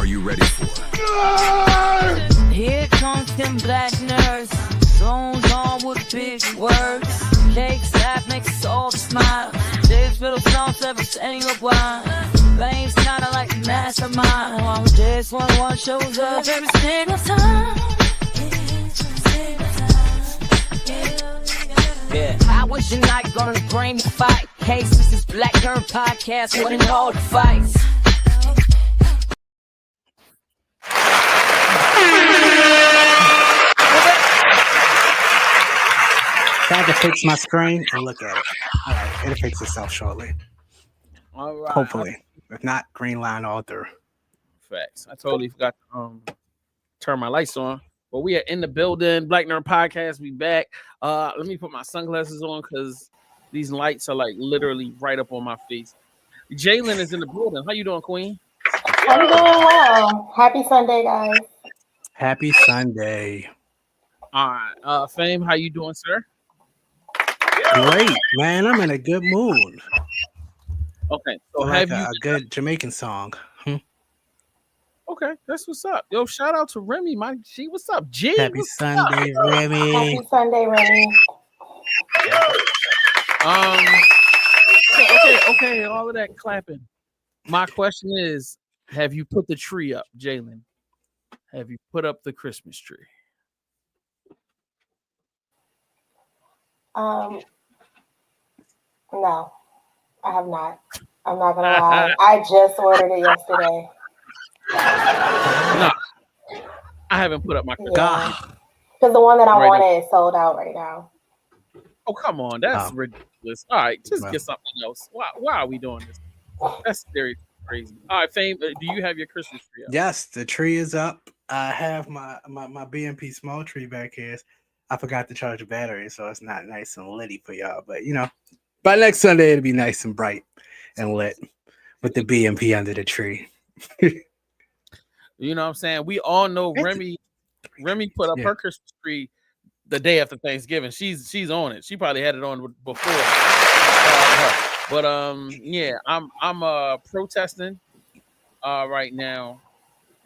are you ready for? Here comes them black nerds, zones on with big words. Cake slap makes us all smile. Dave's middle songs ever saying look wild. Flames kinda like the mastermind. On this one shows up every single time. Yeah, I was your night gonna bring the fight. Case this is Black Nerd Podcast, winning all the fights. I had to fix my screen and look at it. All right, it'll fix itself shortly. All right. Hopefully. If not, green line all through. Facts. I totally forgot to turn my lights on. But we are in the building. Black Nerd Podcast. We back. Let me put my sunglasses on because these lights are like literally right up on my face. Jalen is in the building. How you doing, Queen? I'm doing well. Happy Sunday, guys. Happy Sunday. All right. Fame, how you doing, sir? Great, man. I'm in a good mood. Okay. So like have you a good Jamaican song? Okay, that's what's up. Yo, shout out to Remy, my G. What's up, G? Happy Sunday, Remy. Happy Sunday, Remy. Okay, all of that clapping. My question is, have you put the tree up, Jalen? Have you put up the Christmas tree? No, I have not. I'm not gonna lie. I just ordered it yesterday. No, I haven't put up my God. Because the one that I Right wanted is sold out right now. Oh, come on. That's ridiculous. All right, just get something else. Why are we doing this? That's very crazy. All right, Fame, do you have your Christmas tree up? Yes, the tree is up. I have my BMP small tree back here. I forgot to charge the battery, so it's not nice and litty for y'all. But, you know, by next Sunday, it'll be nice and bright and lit with the BMP under the tree. You know what I'm saying? We all know Remy put up her Christmas tree the day after Thanksgiving. She's on it. She probably had it on before. But I'm protesting right now,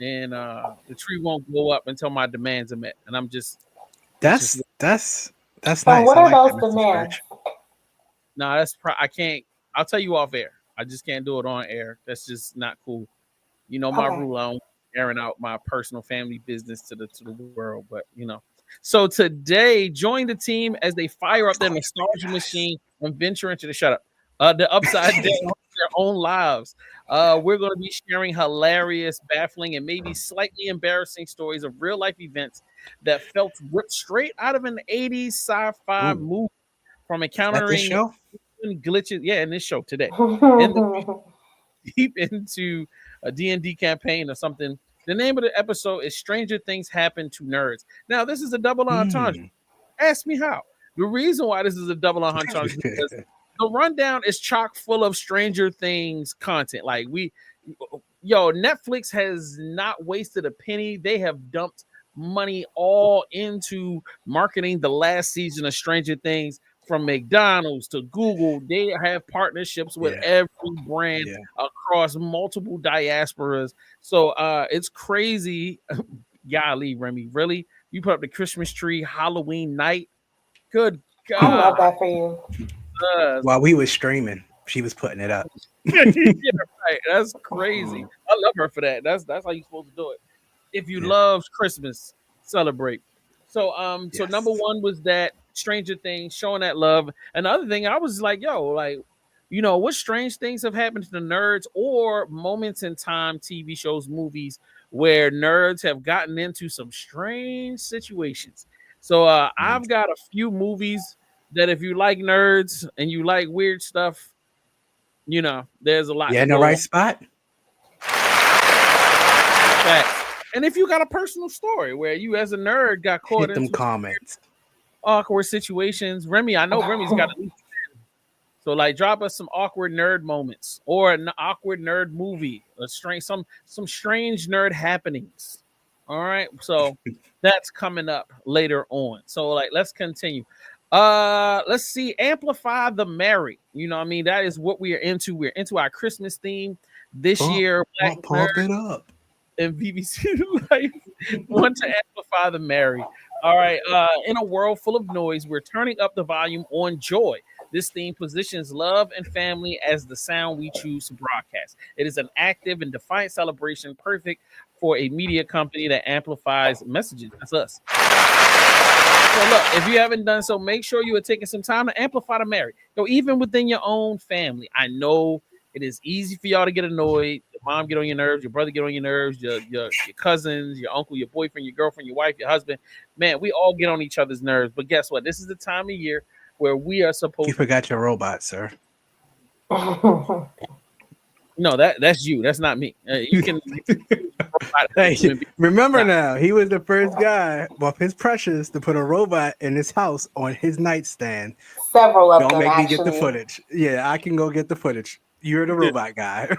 and the tree won't go up until my demands are met. And I'm just that's nice. What are those demands? No, I can't. I'll tell you off air. I just can't do it on air. That's just not cool. You know my rule. I don't airing out my personal family business to the world, but you know. So today, join the team as they fire up their nostalgia machine and venture into the upside down of their own lives. We're going to be sharing hilarious, baffling, and maybe slightly embarrassing stories of real life events that felt ripped straight out of an 80s sci-fi movie, from encountering glitches. Yeah, in this show today, and deep into a D&D campaign or something. The name of the episode is Stranger Things Happen to Nerds. Now, this is a double entendre. Ask me how. The reason why this is a double entendre is because the rundown is chock full of Stranger Things content. Like Netflix has not wasted a penny. They have dumped money all into marketing the last season of Stranger Things. From McDonald's to Google, they have partnerships with every brand across multiple diasporas. So it's crazy. Golly, Remy, really? You put up the Christmas tree Halloween night? Good God. I love that for you. While we were streaming, she was putting it up. Yeah, right. That's crazy. I love her for that. That's how you're supposed to do it. If you love Christmas, celebrate. So so number one was that Stranger Things, showing that love. Another thing, I was like, what strange things have happened to the nerds, or moments in time, TV shows, movies, where nerds have gotten into some strange situations. So I've got a few movies that if you like nerds and you like weird stuff, there's a lot. Yeah, in the right spot. Facts. And if you got a personal story where you as a nerd got caught in them comments, awkward situations, Remy, I know Remy's got at least 10. So drop us some awkward nerd moments or an awkward nerd movie, some strange nerd happenings. All right, so that's coming up later on. So let's continue. Let's see, amplify the merry. That is what we are into. We're into our Christmas theme this year. Pump it up. and VVC Life want to amplify the merry. All right. In a world full of noise, we're turning up the volume on joy. This theme positions love and family as the sound we choose to broadcast. It is an active and defiant celebration, perfect for a media company that amplifies messages. That's us. So look, if you haven't done so, make sure you are taking some time to amplify the merry. Even within your own family. I know it is easy for y'all to get annoyed. Your mom get on your nerves, your brother get on your nerves, your cousins, your uncle, your boyfriend, your girlfriend, your wife, your husband. Man, we all get on each other's nerves. But guess what? This is the time of year where we are supposed. You forgot your robot, sir. No, that's you. That's not me. You can. Hey, remember now, he was the first guy of his precious to put a robot in his house on his nightstand. Several of Don't them, make actually. me get the footage. Yeah, I can go get the footage. You're the robot guy.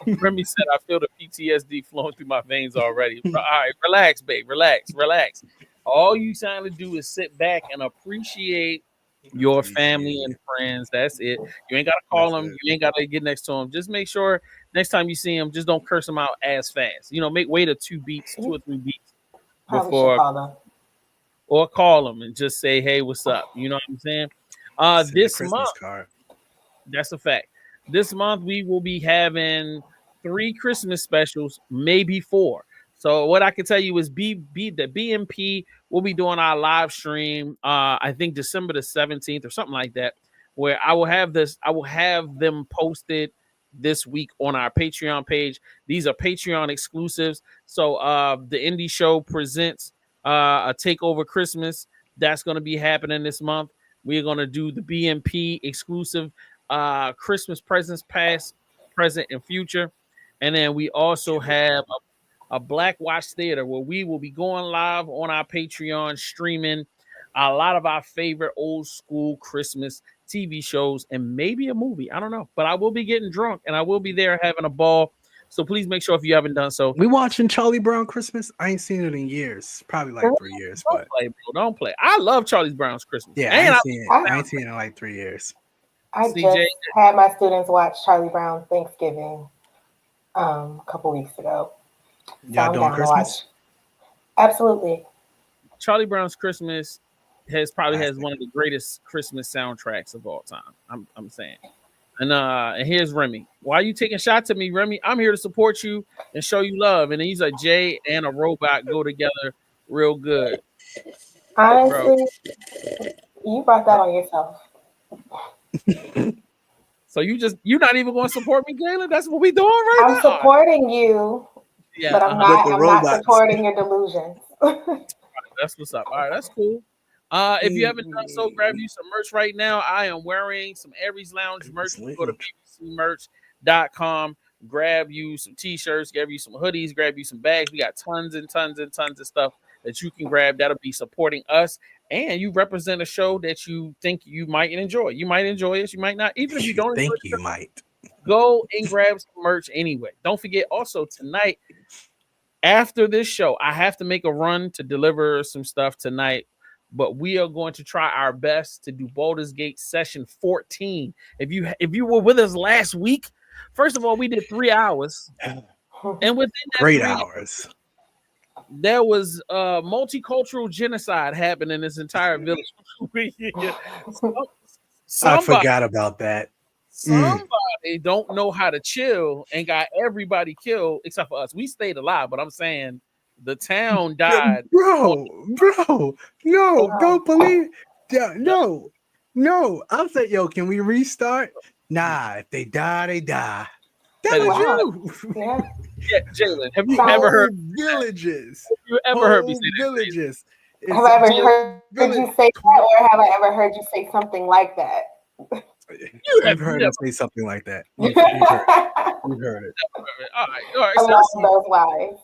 Remy said, I feel the PTSD flowing through my veins already. All right, relax, babe. Relax. All you trying to do is sit back and appreciate your family and friends. That's it. You ain't got to call them. You ain't got to get next to them. Just make sure next time you see them, just don't curse them out as fast. Wait a 2 or 3 beats before call them and just say, hey, what's up? You know what I'm saying? This month, that's a fact. This month, we will be having 3 Christmas specials, maybe 4. So what I can tell you is the BMP will be doing our live stream, I think December the 17th or something like that, where I will have them posted this week on our Patreon page. These are Patreon exclusives. So the Indie Show presents a Takeover Christmas. That's going to be happening this month. We're going to do the BMP exclusive Christmas presents, past, present, and future. And then we also have a Black Watch Theater where we will be going live on our Patreon, streaming a lot of our favorite old school Christmas TV shows and maybe a movie. I don't know, but I will be getting drunk and I will be there having a ball. So please make sure if you haven't done so. We watching Charlie Brown Christmas? I ain't seen it in years, probably like 3 years. Don't play, bro. Don't play. I love Charlie Brown's Christmas. Yeah, I ain't seen it in like 3 years. I just had my students watch Charlie Brown Thanksgiving a couple weeks ago. Y'all doing Christmas? Absolutely. Charlie Brown's Christmas has one of the greatest Christmas soundtracks of all time. I'm saying. And here's Remy. Why are you taking shots at me, Remy? I'm here to support you and show you love. And he's like, Jay and a robot go together real good. Honestly, you brought that on yourself. So you're not even going to support me, Galen? That's what we doing right now. I'm supporting you, but I'm not supporting your delusions. That's what's up. All right, that's cool. If you haven't done so, grab you some merch right now. I am wearing some Aries Lounge merch. Go to vvcmerch.com. Grab you some t-shirts, grab you some hoodies, grab you some bags. We got tons and tons and tons of stuff that you can grab. That'll be supporting us. And you represent a show that you think you might enjoy. You might enjoy it. You might not. Even if you don't think you might. Go and grab some merch anyway. Don't forget also tonight, after this show, I have to make a run to deliver some stuff tonight. But we are going to try our best to do Baldur's Gate session 14. If you were with us last week, first of all, we did 3 hours. And within that great hours, there was multicultural genocide happening in this entire village. I forgot about that. Somebody don't know how to chill and got everybody killed except for us. We stayed alive, but I'm saying the town died. Bro, no, don't believe. No. I'm saying, yo, can we restart? Nah, if they die, they die. That was you. Yeah, Jalen, have you ever heard villages? Have you ever heard me say villages? Have I ever heard you say that, or have I ever heard you say something like that? You've heard him say something like that. You've heard it. All right. I love those lies.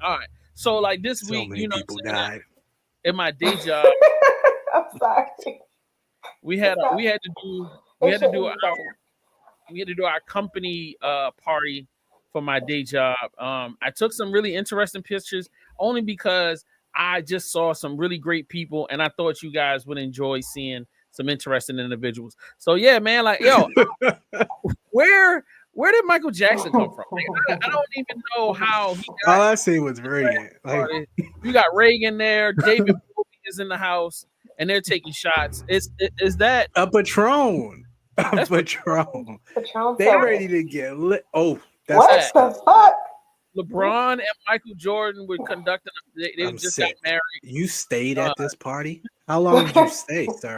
All right. So like this so week, many people died in my day job. I'm sorry. We had to do our company party for my day job. I took some really interesting pictures only because I just saw some really great people and I thought you guys would enjoy seeing some interesting individuals. So yeah, man, like, yo, where Where did Michael Jackson come from? Like, I don't even know how he got. All I see was Reagan. Like, you got Reagan there. David Bowie is in the house, and they're taking shots. Is that a Patron? A Patron. They ready to get lit. Oh, that's what the fuck? LeBron and Michael Jordan were conducting. They just got married. You stayed at this party? How long did you stay, sir?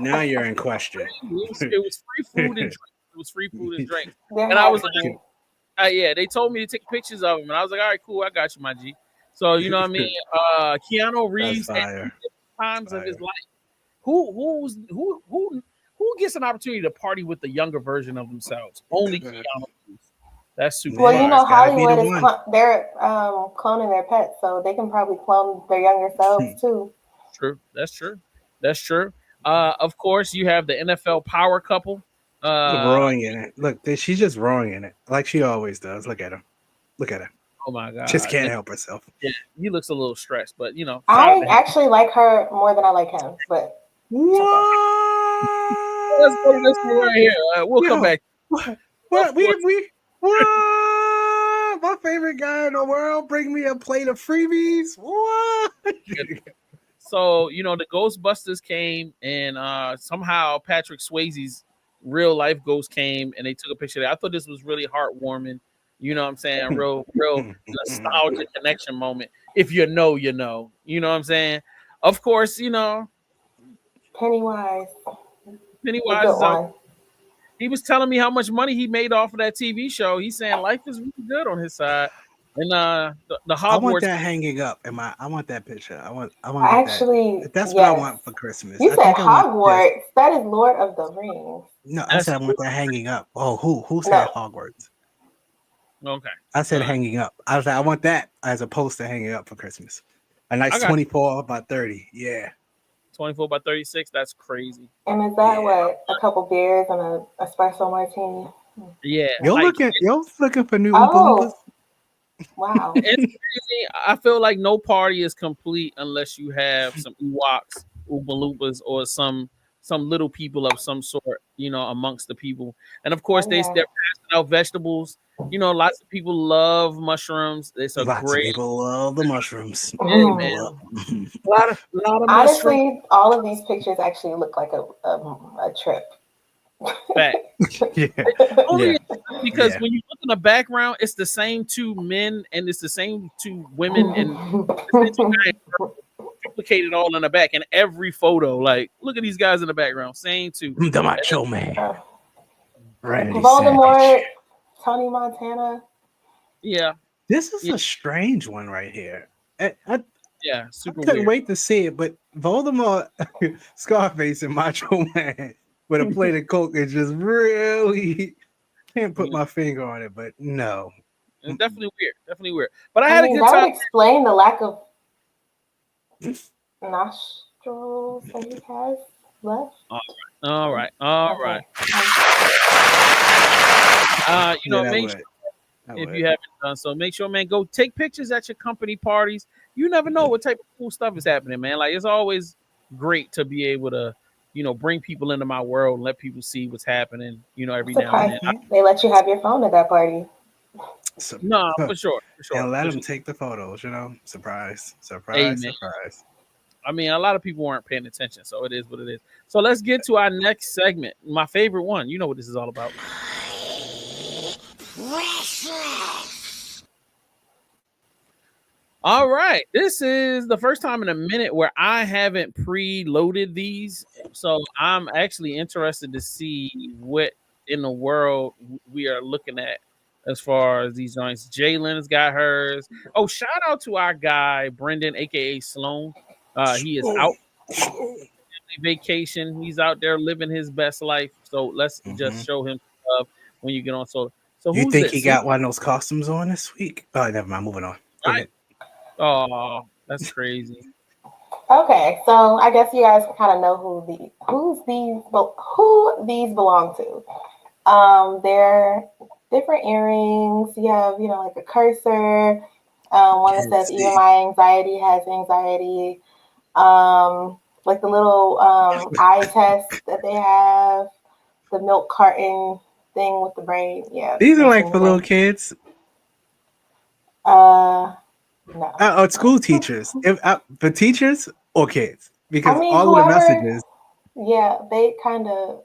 Now you're in question. It was free food and drink. It was free food and drink. And I was like, yeah, they told me to take pictures of him. And I was like, all right, cool. I got you, my G. So, you know what I mean? Keanu Reeves at times of his life. Who gets an opportunity to party with the younger version of themselves? Only Keanu Reeves. That's super. Well, you know, Hollywood is they're cloning their pets, so they can probably clone their younger selves too. True. That's true. Of course, you have the NFL power couple. Roaring in it. Look, she's just roaring in it, like she always does. Look at her. Oh my god, just can't help herself. Yeah, he looks a little stressed, but you know, I actually like her more than I like him. But let's go to this one right here. We'll come back. What? My favorite guy in the world bring me a plate of freebies. What? So you know, the Ghostbusters came, and somehow Patrick Swayze's real life ghost came, and they took a picture of it. I thought this was really heartwarming. You know what I'm saying? Real nostalgic connection moment. If you know, you know. You know what I'm saying? Of course, you know. Pennywise is out. He was telling me how much money he made off of that TV show. He's saying life is really good on his side. And the Hogwarts. I want that hanging up. I want that picture. I want actually that. That's what I want for Christmas. You said Hogwarts. That is Lord of the Rings. No, I said I want that hanging up. Oh, who said Hogwarts? Okay. I said hanging up. I was like, I want that as opposed to hanging up for Christmas. A nice 24 by 30. Yeah. 24 by 36. That's crazy. And is that what? A couple beers and a espresso martini? Yeah. You're looking for new Oompa Loompas? Wow. It's crazy. I feel like no party is complete unless you have some Ewoks, Oompa Loompas, or some little people of some sort, you know, amongst the people. And of course, they're passing out vegetables. You know, lots of people love mushrooms. Lots of people love the mushrooms. Yeah, man. A lot of honestly, mushrooms. All of these pictures actually look like a trip. Fact. Because when you look in the background, it's the same two men and it's the same two women and the same two guys duplicated all in the back in every photo. Like, look at these guys in the background. Same two. The Macho Man. Randy Voldemort, Savage. Tony Montana. Yeah. This is a strange one right here. Super I couldn't weird. wait to see it, but Voldemort, Scarface, and Macho Man with a plate of Coke is just really can't put my finger on it, but no. It's definitely weird. But I had a good that time. would explain the lack of nostrils that he has left. All right. Make sure if you haven't done so, make sure, man, go take pictures at your company parties. You never know what type of cool stuff is happening, man. Like, it's always great to be able to, you know, bring people into my world and let people see what's happening, you know, every now and then. They let you have your phone at that party. No, for sure. And let them take the photos, you know. Surprise. Surprise. I mean, a lot of people weren't paying attention, so it is what it is. So let's get to our next segment. My favorite one. You know what this is all about. All right. This is the first time in a minute where I haven't preloaded these. So I'm actually interested to see what in the world we are looking at as far as these joints. Jalen's got hers. Oh, shout out to our guy, Brendan, aka Sloan. He is out vacation. He's out there living his best life. So let's just show him love when you get on. So you think he got one of those costumes on this week? Oh, never mind. Moving on. Go ahead. Oh, that's crazy. Okay, so I guess you guys kind of know who these belong to. They're different earrings. You have, you know, like a cursor. One that says "Even my anxiety has anxiety." Like the little eye test that they have. The milk carton thing with the braid. Yeah. These are like for little kids. No. School teachers. For teachers or kids, because I mean, all of the messages. Yeah, they kind of.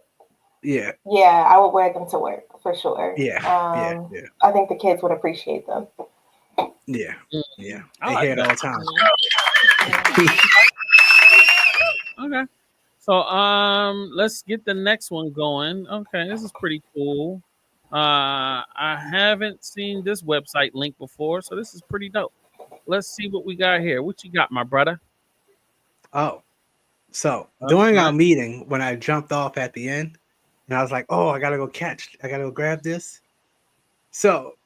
Yeah. Yeah, I would wear them to work for sure. Yeah. I think the kids would appreciate them. Yeah. Yeah. I They like hear it that. all the time. Okay. So let's get the next one going. Okay, this is pretty cool. I haven't seen this website link before, so this is pretty dope. Let's see what we got here. What you got, my brother? Oh. So during our meeting, when I jumped off at the end, and I was like, oh, I gotta go grab this. So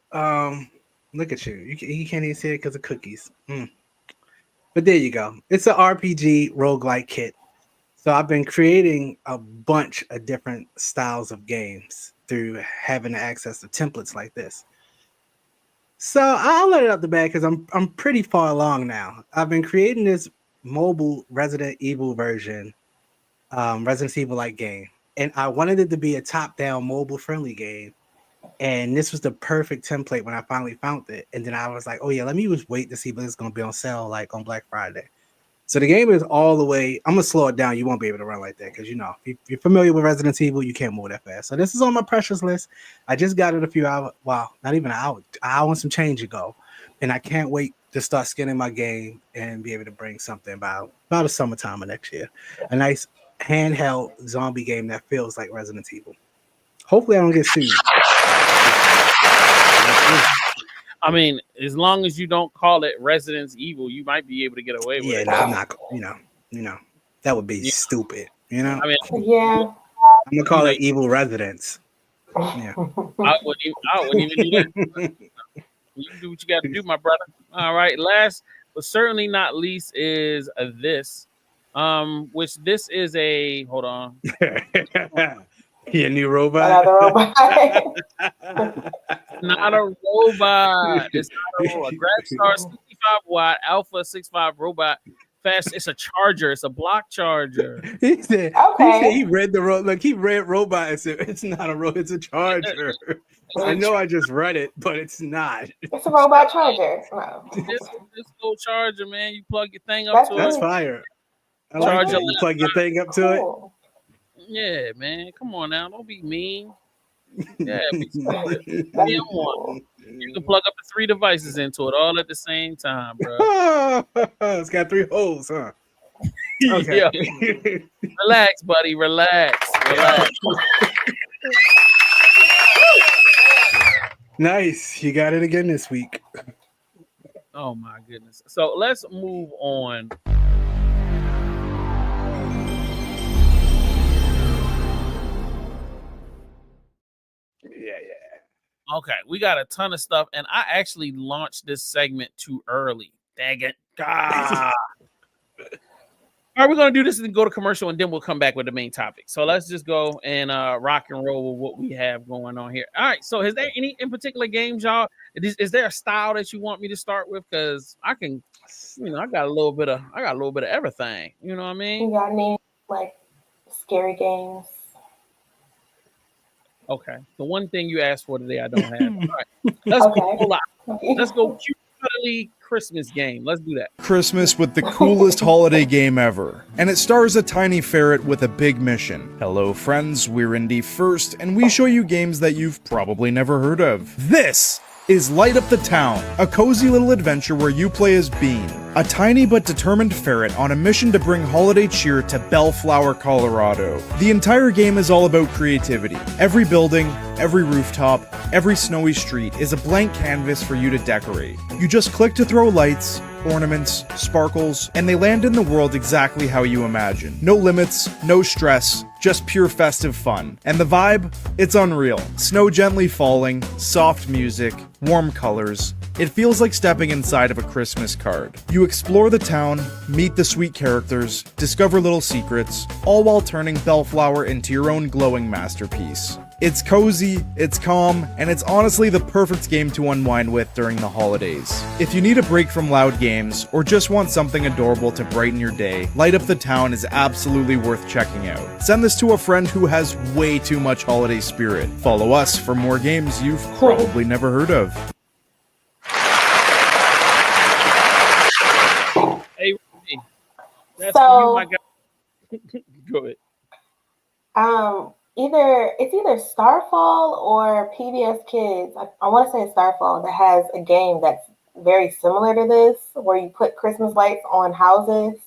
look at you. You can't even see it because of cookies. But there you go. It's an RPG roguelike kit. So I've been creating a bunch of different styles of games through having access to templates like this. So I'll let it out the bag because I'm pretty far along now. I've been creating this mobile Resident Evil version, Resident Evil-like game. And I wanted it to be a top-down mobile-friendly game. And this was the perfect template when I finally found it. And then I was like, oh yeah, let me just wait to see if it's going to be on sale like on Black Friday. So the game is all the way. I'm going to slow it down. You won't be able to run like that because, you know, if you're familiar with Resident Evil, you can't move that fast. So this is on my precious list. I just got it a few hours. Wow, not even an hour and some change ago. And I can't wait to start skinning my game and be able to bring something about the summertime of next year. A nice handheld zombie game that feels like Resident Evil. Hopefully I don't get sued. I mean, as long as you don't call it Resident Evil, you might be able to get away with it. Yeah, I'm not. You know, that would be stupid. You know. I mean, yeah. I'm gonna call it Evil Residence. Yeah. I wouldn't even do that. You do what you got to do, my brother. All right. Last but certainly not least is this, which this is a hold on. Yeah, new robot. Another robot. Not a robot. It's not a robot. Gradstar 65 watt Alpha 65 robot. Fast. It's a charger. It's a block charger. He said, okay. He read the robot. He read robot and said, it's not a robot. It's a charger. I know I just read it, but it's not. It's a robot charger. Wow. This go charger, man. You plug your thing up to it. That's fire. I like that. You plug your thing up to it. Yeah, man. Come on now. Don't be mean. Yeah, be smart. One. You can plug up the 3 devices into it all at the same time, bro. It's got 3 holes, huh? Okay. Yeah. Relax, buddy. Relax. Nice. You got it again this week. Oh my goodness. So let's move on. Yeah. Okay, we got a ton of stuff, and I actually launched this segment too early. Dang it. Ah. All right, we're going to do this and go to commercial, and then we'll come back with the main topic. So let's just go and rock and roll with what we have going on here. All right, so is there any in particular games, y'all? Is there a style that you want me to start with? Because I can, I got a little bit of everything. You know what I mean? You got any like scary games? Okay. The one thing you asked for today, I don't have. All right. Let's go cute, cuddly Christmas game. Let's do that. Christmas with the coolest holiday game ever. And it stars a tiny ferret with a big mission. Hello friends, we're Indie First, and we show you games that you've probably never heard of. This is Light Up the Town, a cozy little adventure where you play as Bean, a tiny but determined ferret on a mission to bring holiday cheer to Bellflower, Colorado. The entire game is all about creativity. Every building, every rooftop, every snowy street is a blank canvas for you to decorate. You just click to throw lights, ornaments, sparkles, and they land in the world exactly how you imagine. No limits, no stress, just pure festive fun. And the vibe? It's unreal. Snow gently falling, soft music, warm colors. It feels like stepping inside of a Christmas card. You explore the town, meet the sweet characters, discover little secrets, all while turning Bellflower into your own glowing masterpiece. It's cozy, it's calm, and it's honestly the perfect game to unwind with during the holidays. If you need a break from loud games, or just want something adorable to brighten your day, Light Up the Town is absolutely worth checking out. Send this to a friend who has way too much holiday spirit. Follow us for more games you've probably never heard of. Hey, Ronnie, that's So- for you, my guy. Go ahead. It's either Starfall or PBS Kids. I want to say Starfall that has a game that's very similar to this, where you put Christmas lights on houses.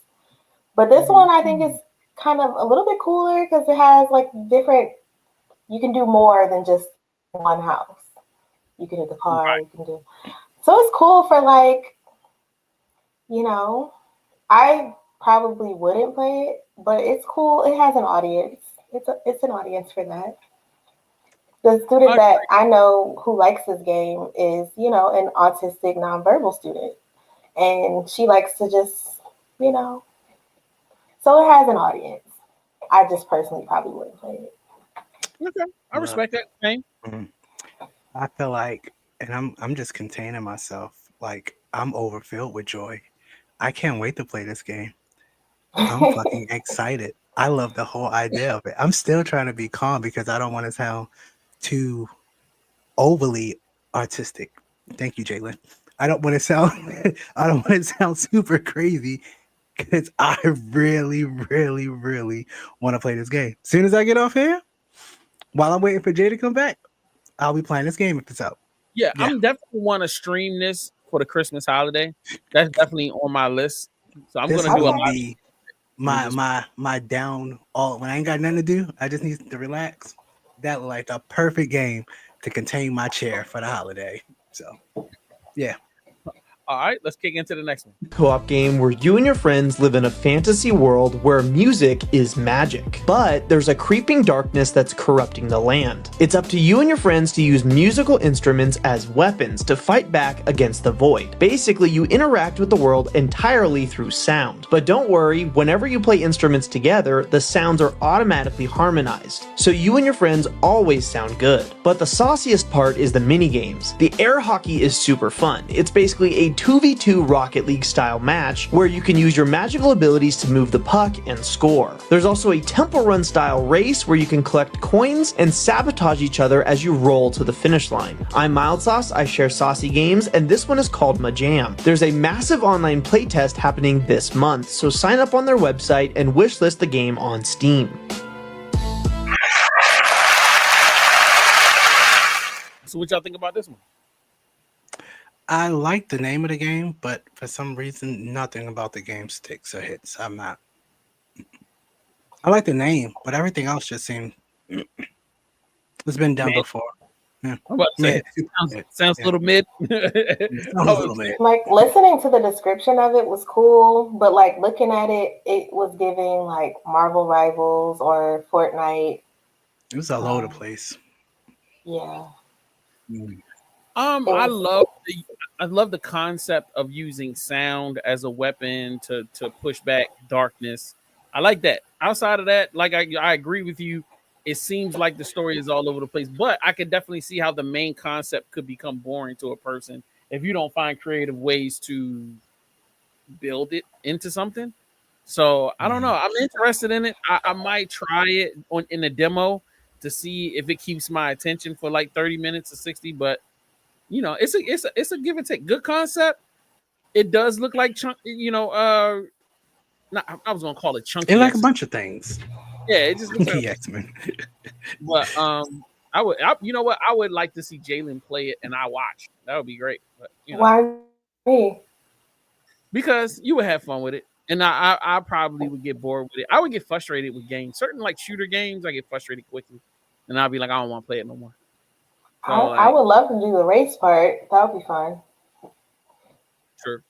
But this one I think is kind of a little bit cooler because it has like different. You can do more than just one house. You can do the car. Right. You can do. So it's cool for like, I probably wouldn't play it, but it's cool. It has an audience. It's an audience for that. The student that I know who likes this game is, an autistic nonverbal student. And she likes to just, so it has an audience. I just personally probably wouldn't play it. Okay, I respect that. Same. I feel like, and I'm just containing myself. Like I'm overfilled with joy. I can't wait to play this game. I'm fucking excited. I love the whole idea of it. I'm still trying to be calm because I don't want to sound too overly artistic. Thank you, Jalen. I don't want to sound super crazy because I really, really, really want to play this game. As soon as I get off here, while I'm waiting for Jay to come back, I'll be playing this game if it's out. Yeah, I'm definitely want to stream this for the Christmas holiday. That's definitely on my list. So I'm This gonna do a will lot. be my down all when I ain't got nothing to do. I just need to relax. That look like the perfect game to contain my chair for the holiday. So, yeah. All right, let's kick into the next one. Co-op game where you and your friends live in a fantasy world where music is magic. But there's a creeping darkness that's corrupting the land. It's up to you and your friends to use musical instruments as weapons to fight back against the void. Basically, you interact with the world entirely through sound. But don't worry, whenever you play instruments together, the sounds are automatically harmonized. So you and your friends always sound good. But the sauciest part is the mini-games. The air hockey is super fun. It's basically a 2v2 Rocket League style match where you can use your magical abilities to move the puck and score. There's also a temple run style race where you can collect coins and sabotage each other as you roll to the finish line. I'm Mild Sauce, I share saucy games, and this one is called Majjam. There's a massive online playtest happening this month, so sign up on their website and wishlist the game on Steam. So what y'all think about this one? I like the name of the game, but for some reason, nothing about the game sticks or hits. I like the name, but everything else just seemed it's been done before. Yeah. I'm about to say, sounds a little mid. Sounds a little mid. Like listening to the description of it was cool, but like looking at it, it was giving like Marvel Rivals or Fortnite. It was all over the place. Yeah. I love the concept of using sound as a weapon to push back darkness. I like that. Outside of that, like I agree with you. It seems like the story is all over the place, but I could definitely see how the main concept could become boring to a person if you don't find creative ways to build it into something. So I don't know. I'm interested in it. I might try it in a demo to see if it keeps my attention for like 30 minutes or 60, but it's a give and take. Good concept. It does look like I was gonna call it chunky. It like a bunch of things. Yeah, it just looks like X-Men. But I would like to see Jalen play it and I watch. That would be great. But Why me? Because you would have fun with it, and I probably would get bored with it. I would get frustrated with games. Certain like shooter games, I get frustrated quickly, and I'll be like, I don't want to play it no more. So, I would love to do the race part. That would be fun. Sure.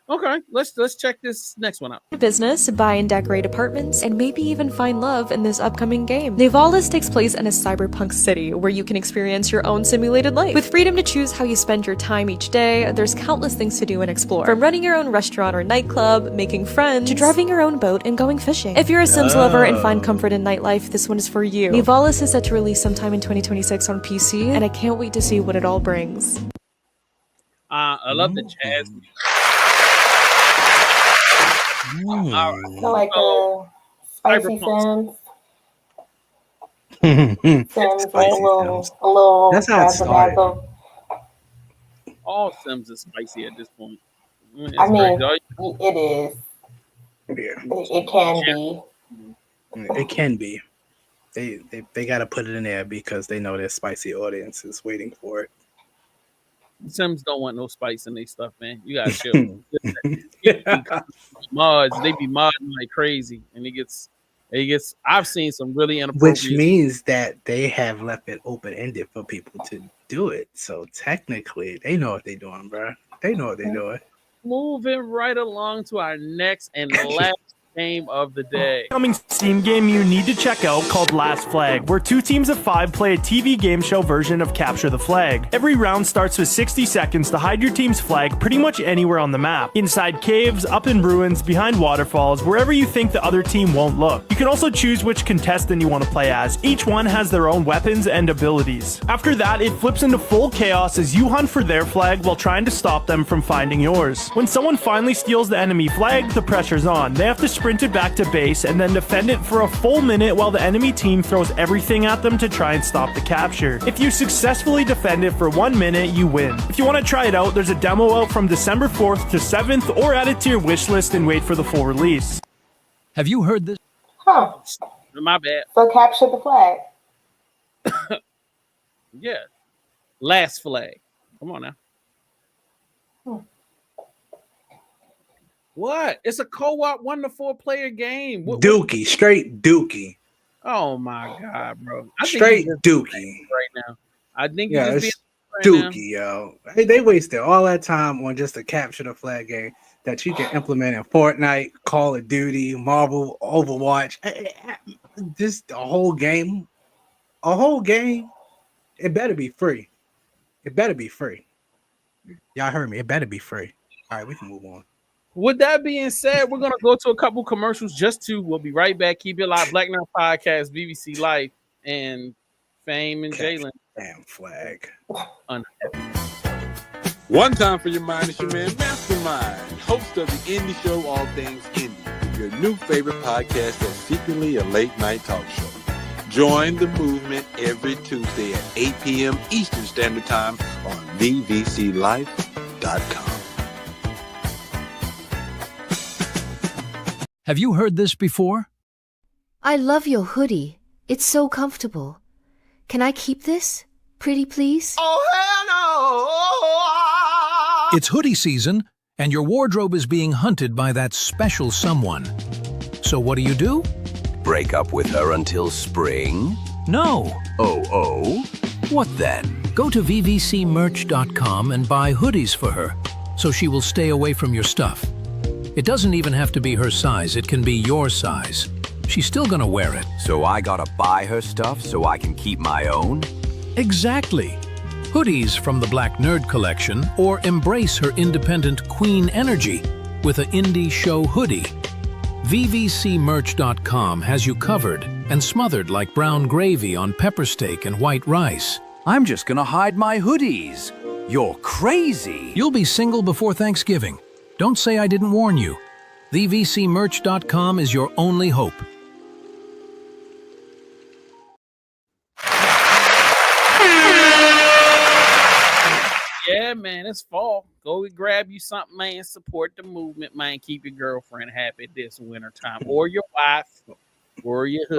Okay, let's check this next one out. Business, buy and decorate apartments, and maybe even find love in this upcoming game. Nivalis takes place in a cyberpunk city where you can experience your own simulated life. With freedom to choose how you spend your time each day, there's countless things to do and explore. From running your own restaurant or nightclub, making friends, to driving your own boat and going fishing. If you're a Sims lover and find comfort in nightlife, this one is for you. Nivalis is set to release sometime in 2026 on PC, and I can't wait to see what it all brings. I love the jazz. So like spicy Sims. Sims, Spicy a little That's how it started. razzle-dazzle. All Sims is spicy at this point. It's I mean, crazy. it is. Yeah. It can be. It can be. They got to put it in there because they know their spicy audience is waiting for it. Sims don't want no spice in their stuff, man. You gotta chill. Mods, they be modding like crazy, and it gets. I've seen some really inappropriate. Which means that they have left it open ended for people to do it. So technically, they know what they're doing, bro. They know what they're doing. Moving right along to our next and last game of the day. Coming Steam game you need to check out called Last Flag, where 2 teams of 5 play a TV game show version of Capture the Flag. Every round starts with 60 seconds to hide your team's flag pretty much anywhere on the map. Inside caves, up in ruins, behind waterfalls, wherever you think the other team won't look. You can also choose which contestant you want to play as. Each one has their own weapons and abilities. After that, it flips into full chaos as you hunt for their flag while trying to stop them from finding yours. When someone finally steals the enemy flag, the pressure's on. They have to sprint it back to base and then defend it for a full minute while the enemy team throws everything at them to try and stop the capture. If you successfully defend it for 1 minute, you win. If you want to try it out, there's a demo out from December 4th to 7th, or add it to your wish list and wait for the full release. Have you heard this? Huh. My bad. So capture the flag. Yeah. Last Flag. Come on now. What? It's a co-op 1 to 4 player game. Dookie, straight Dookie. Oh my god, bro! Straight Dookie right now. I think yeah, it's it's right Dookie, yo. Hey, they wasted all that time on just a capture the flag game that you can implement in Fortnite, Call of Duty, Marvel, Overwatch. Just a whole game. A whole game. It better be free. It better be free. Y'all heard me. It better be free. All right, we can move on. With that being said, we're gonna go to a couple commercials. We'll be right back. Keep it live. Black Now Podcast, VVC Life, and Fame and Jalen. Damn flag. One time for your mind, it's your man Mastermind, host of the indie show All Things Indie, your new favorite podcast that's secretly a late night talk show. Join the movement every Tuesday at 8 p.m. Eastern Standard Time on vvclife.com. Have you heard this before? I love your hoodie. It's so comfortable. Can I keep this? Pretty please? Oh, hell no! It's hoodie season, and your wardrobe is being hunted by that special someone. So what do? Break up with her until spring? No. Oh? What then? Go to vvcmerch.com and buy hoodies for her, so she will stay away from your stuff. It doesn't even have to be her size, it can be your size. She's still gonna wear it. So I gotta buy her stuff so I can keep my own? Exactly. Hoodies from the Black Nerd Collection, or embrace her independent queen energy with an indie show hoodie. vvcmerch.com has you covered and smothered like brown gravy on pepper steak and white rice. I'm just gonna hide my hoodies. You're crazy. You'll be single before Thanksgiving. Don't say I didn't warn you. vvcmerch.com is your only hope. Yeah, man, it's fall. Go grab you something, man. Support the movement, man. Keep your girlfriend happy this winter time, or your wife, or your husband,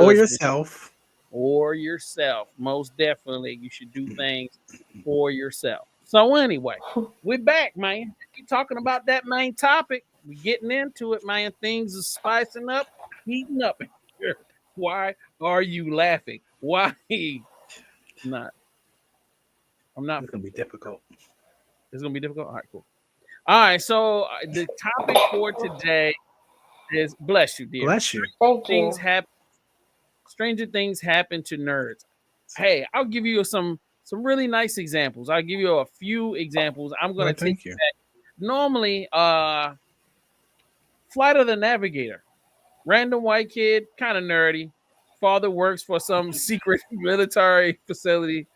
or yourself. Most definitely, you should do things for yourself. So anyway, we're back, man. We talking about that main topic. We getting into it, man. Things are spicing up, heating up here. Why are you laughing? Why not? I'm not. It's gonna be difficult. It's gonna be difficult. All right, cool. All right, so the topic for today is bless you, dear. Bless you. Thank Things you. happen. Stranger things happen to nerds. Hey, I'll give you some really nice examples. I'll give you a few examples. I'm gonna Well, take thank you. that. Normally, Flight of the Navigator, random white kid, kind of nerdy. Father works for some secret military facility.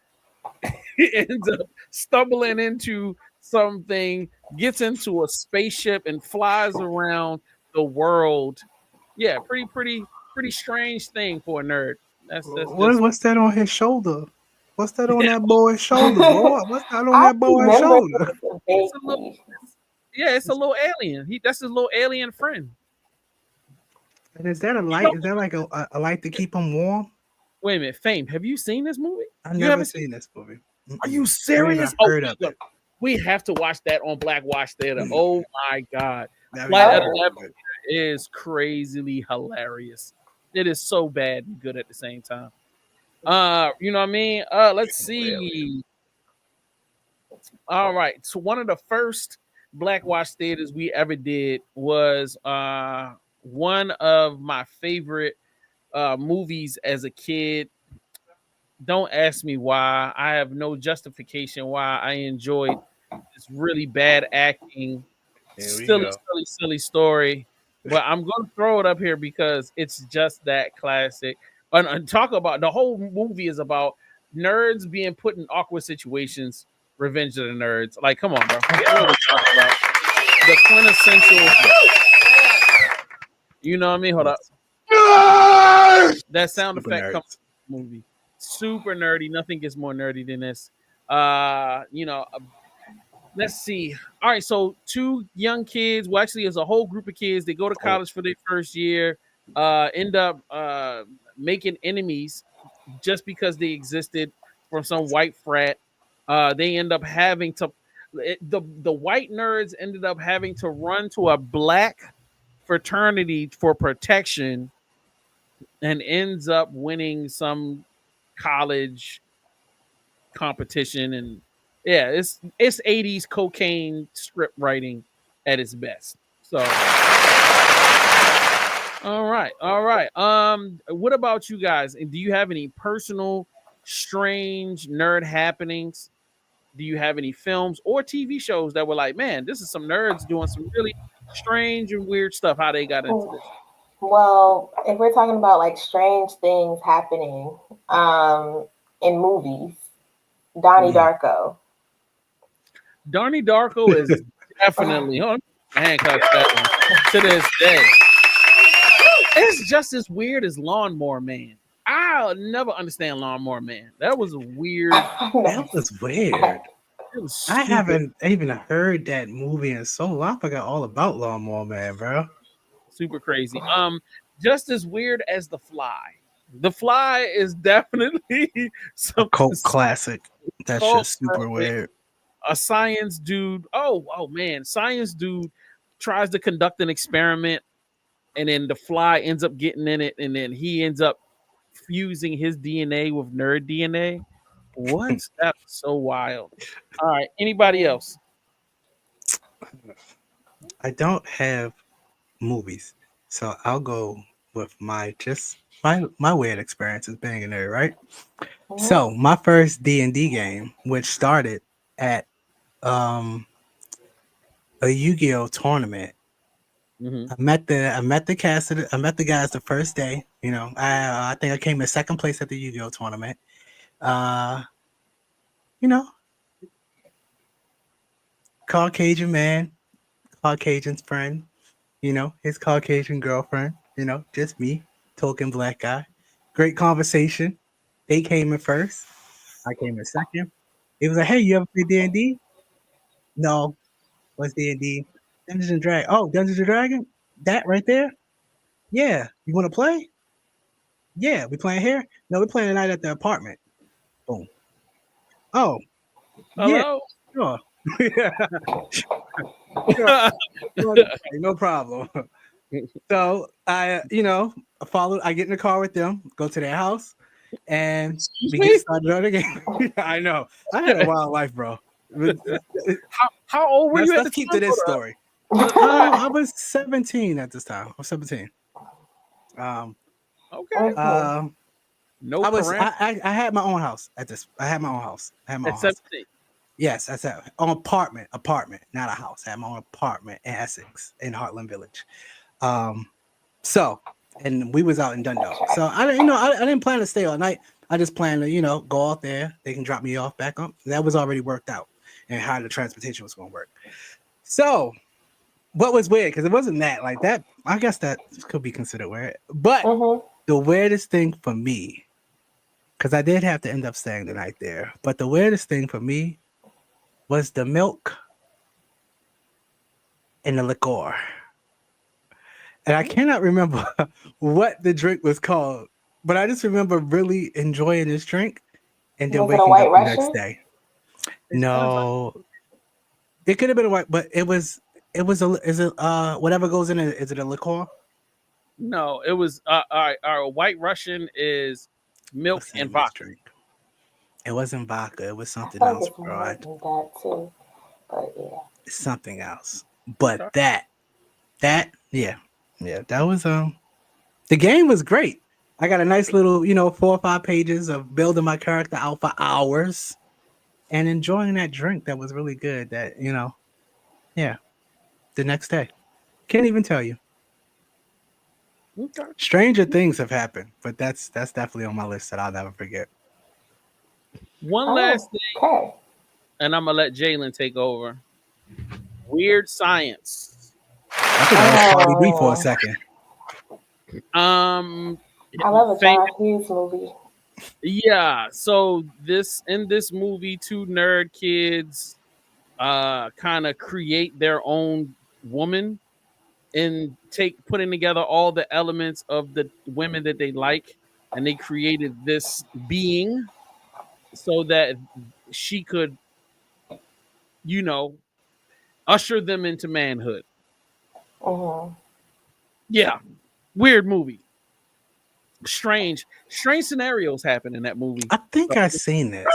He ends up stumbling into something, gets into a spaceship, and flies around the world. Yeah, pretty strange thing for a nerd. That's just What's that on his shoulder? What's that on that boy's shoulder, boy? What's that on I that boy's remember shoulder? this it's a little, vaguely. yeah, it's a little alien. That's his little alien friend. And is that a You light? know, Is that like a light to keep him warm? wait a minute, Fame. Have you seen this movie? I've You never haven't seen this movie. Are you Not serious? even Oh, heard of it. we have to watch that on Black Watch Theater. Oh my god, Never Flight even of heard the of it. Navigator is crazily hilarious. It is so bad and good at the same time. You know what I mean? Let's see. All right. So one of the first Black Watch theaters we ever did was one of my favorite movies as a kid. Don't ask me why. I have no justification why I enjoyed this really bad acting, Here we silly, go. silly story. But I'm gonna throw it up here because it's just that classic. And talk about the whole movie is about nerds being put in awkward situations. Revenge of the Nerds. Like, come on, bro. What are we talking about? The quintessential. You know what I mean? Hold up. That sound Super effect comes nerds. from the movie. Super nerdy. Nothing gets more nerdy than this. Let's see. All right, so two young kids. Well, actually, it's a whole group of kids. They go to college for their first year. End up making enemies just because they existed from some white frat. They end up having to. The white nerds ended up having to run to a black fraternity for protection, and ends up winning some college competition. And yeah, it's 80s cocaine script writing at its best. So all right. What about you guys? And do you have any personal strange nerd happenings? Do you have any films or TV shows that were like, man, this is some nerds doing some really strange and weird stuff? How they got into this? Well, if we're talking about like strange things happening in movies, Donnie Darko. Donnie Darko is definitely handcuffs that one to this day. It's just as weird as Lawnmower Man. I'll never understand Lawnmower Man. That was a weird. That was weird. It was I stupid. haven't even heard that movie in so long. I forgot all about Lawnmower Man, bro. Super crazy. Just as weird as The Fly. The Fly is definitely some Cult classic. That's cult just super classic. weird. A science dude. Oh man, science dude tries to conduct an experiment, and then the fly ends up getting in it, and then he ends up fusing his DNA with nerd DNA. What? That's so wild. All right. Anybody else? I don't have movies, so I'll go with my weird experiences being a nerd, right? So my first D&D game, which started at a Yu-Gi-Oh tournament. Mm-hmm. I met the guys the first day. You know, I think I came in second place at the Yu-Gi-Oh tournament. You know, Caucasian man, Caucasian's friend, you know, his Caucasian girlfriend, you know, just me, token black guy. Great conversation. They came in first. I came in second. It was like, hey, you ever play D&D? No. What's D&D? Dungeons and Dragons. Oh, Dungeons and Dragons? That right there? Yeah. You want to play? Yeah. We playing here? No, we're playing tonight at the apartment. Boom. Oh. Hello? Yeah. Sure. No problem. So I get in the car with them, go to their house, and we get started on the game. I know. I had a wild life, bro. How old were you at Let's the keep time? to this story. I was 17 at this time. I was 17. Okay. No I parameters. I had my own house at this. I had my own house. I had my own At house. 17. Yes, I said an apartment, not a house. I had my own apartment in Essex, in Heartland Village. So, and we was out in Dundalk. So I didn't plan to stay all night. I just planned to, go out there. They can drop me off back up. That was already worked out, and how the transportation was going to work. So, what was weird, because it wasn't that like that. I guess that could be considered weird, but the weirdest thing for me, because I did have to end up staying the night there, but the weirdest thing for me was the milk and the liqueur. And I cannot remember what the drink was called, but I just remember really enjoying this drink and then waking up the next day. No, it could have been a white, but is it whatever goes in it, is it a liqueur? No, it was our White Russian is milk and vodka. Drink? It wasn't vodka, it was something else, bro. That too, but yeah, something else. But that that was the game was great. I got a nice little 4 or 5 pages of building my character out for hours and enjoying that drink that was really good. That the next day, can't even tell you. Okay. Stranger things have happened, but that's definitely on my list that I'll never forget. One last thing, and I'm gonna let Jalen take over. Weird Science. I think that was Cardi B for a second. I love a John Hughes movie. Yeah, so in this movie, 2 nerd kids kind of create their own woman and putting together all the elements of the women that they like, and they created this being so that she could, usher them into manhood. Yeah, weird movie. Strange scenarios happen in that movie. I think I've seen this.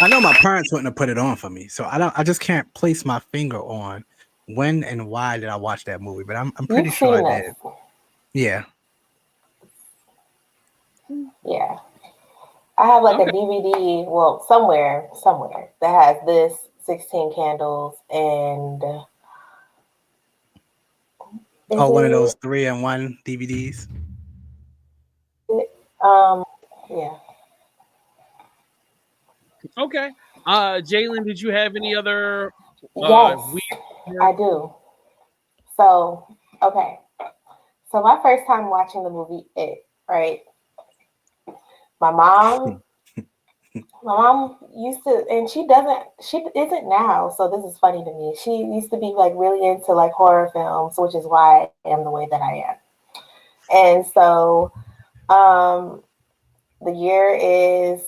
I know my parents wouldn't have put it on for me, so I just can't place my finger on when and why did I watch that movie, but I'm pretty sure I did. Yeah. Yeah. I have like a DVD, well, somewhere that has this 16 Candles and one of those 3-in-1 DVDs. Yeah. Okay. Jalen, did you have any other yes, I do. So, okay. So my first time watching the movie right? My mom used to, and she isn't now, so this is funny to me. She used to be like really into like horror films, which is why I am the way that I am. And so the year is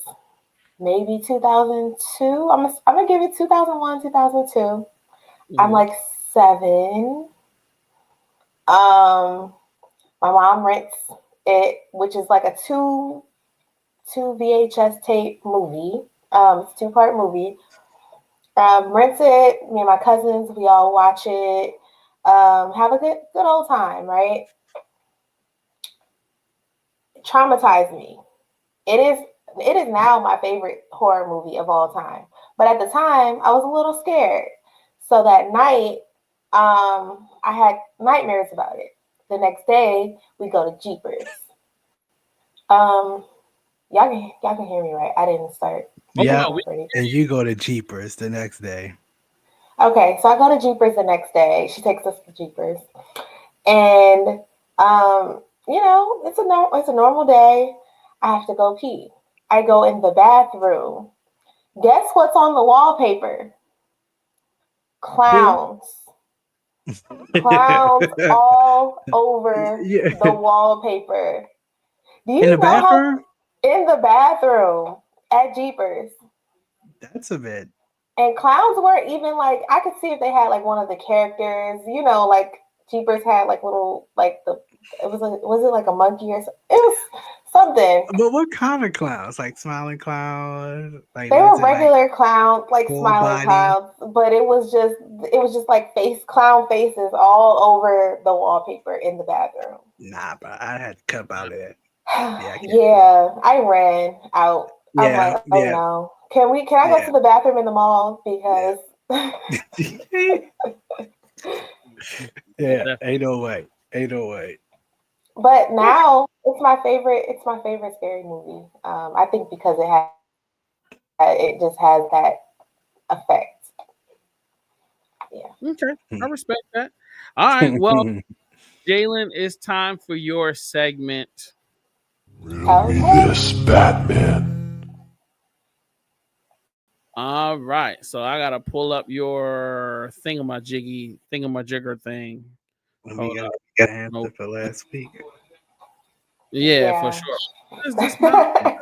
maybe 2002. I'm gonna give it 2001, 2002. I'm like 7. My mom rents it, which is like a two VHS tape movie. It's a 2-part movie. Rents it. Me and my cousins, we all watch it. Have a good old time, right? Traumatized me. It is now my favorite horror movie of all time. But at the time, I was a little scared. So that night, I had nightmares about it. The next day, we go to Jeepers. Y'all can hear me, right? I didn't start. Yeah, and you go to Jeepers the next day. Okay, so I go to Jeepers the next day. She takes us to Jeepers, and it's a normal day. I have to go pee. I go in the bathroom. Guess what's on the wallpaper? Clowns. Clowns all over the wallpaper. Do you in the bathroom? In the bathroom at Jeepers. That's a bit. And clowns weren't even like, I could see if they had like one of the characters, like Jeepers had like little, like was it like a monkey or something? It was something. But what kind of clowns? Like smiling clowns? Like They was were it like regular clowns, like full smiling body? clowns, but it was just like clown faces all over the wallpaper in the bathroom. Nah, bro. I had to cut out of that. Yeah, I can't do Yeah, I ran out. I'm Yeah, like, oh yeah, no. Can I go yeah. to the bathroom in the mall? Because Yeah, Definitely. ain't no way. Ain't no way. but now it's my favorite scary movie. I think because it just has that effect. Yeah. Okay, I respect that. All right, well, Jalen, it's time for your segment. Okay. Batman. All right, so I gotta pull up your thingamajigger thing. We Hold got up. the answer for last week. Yeah, for sure. What is this now?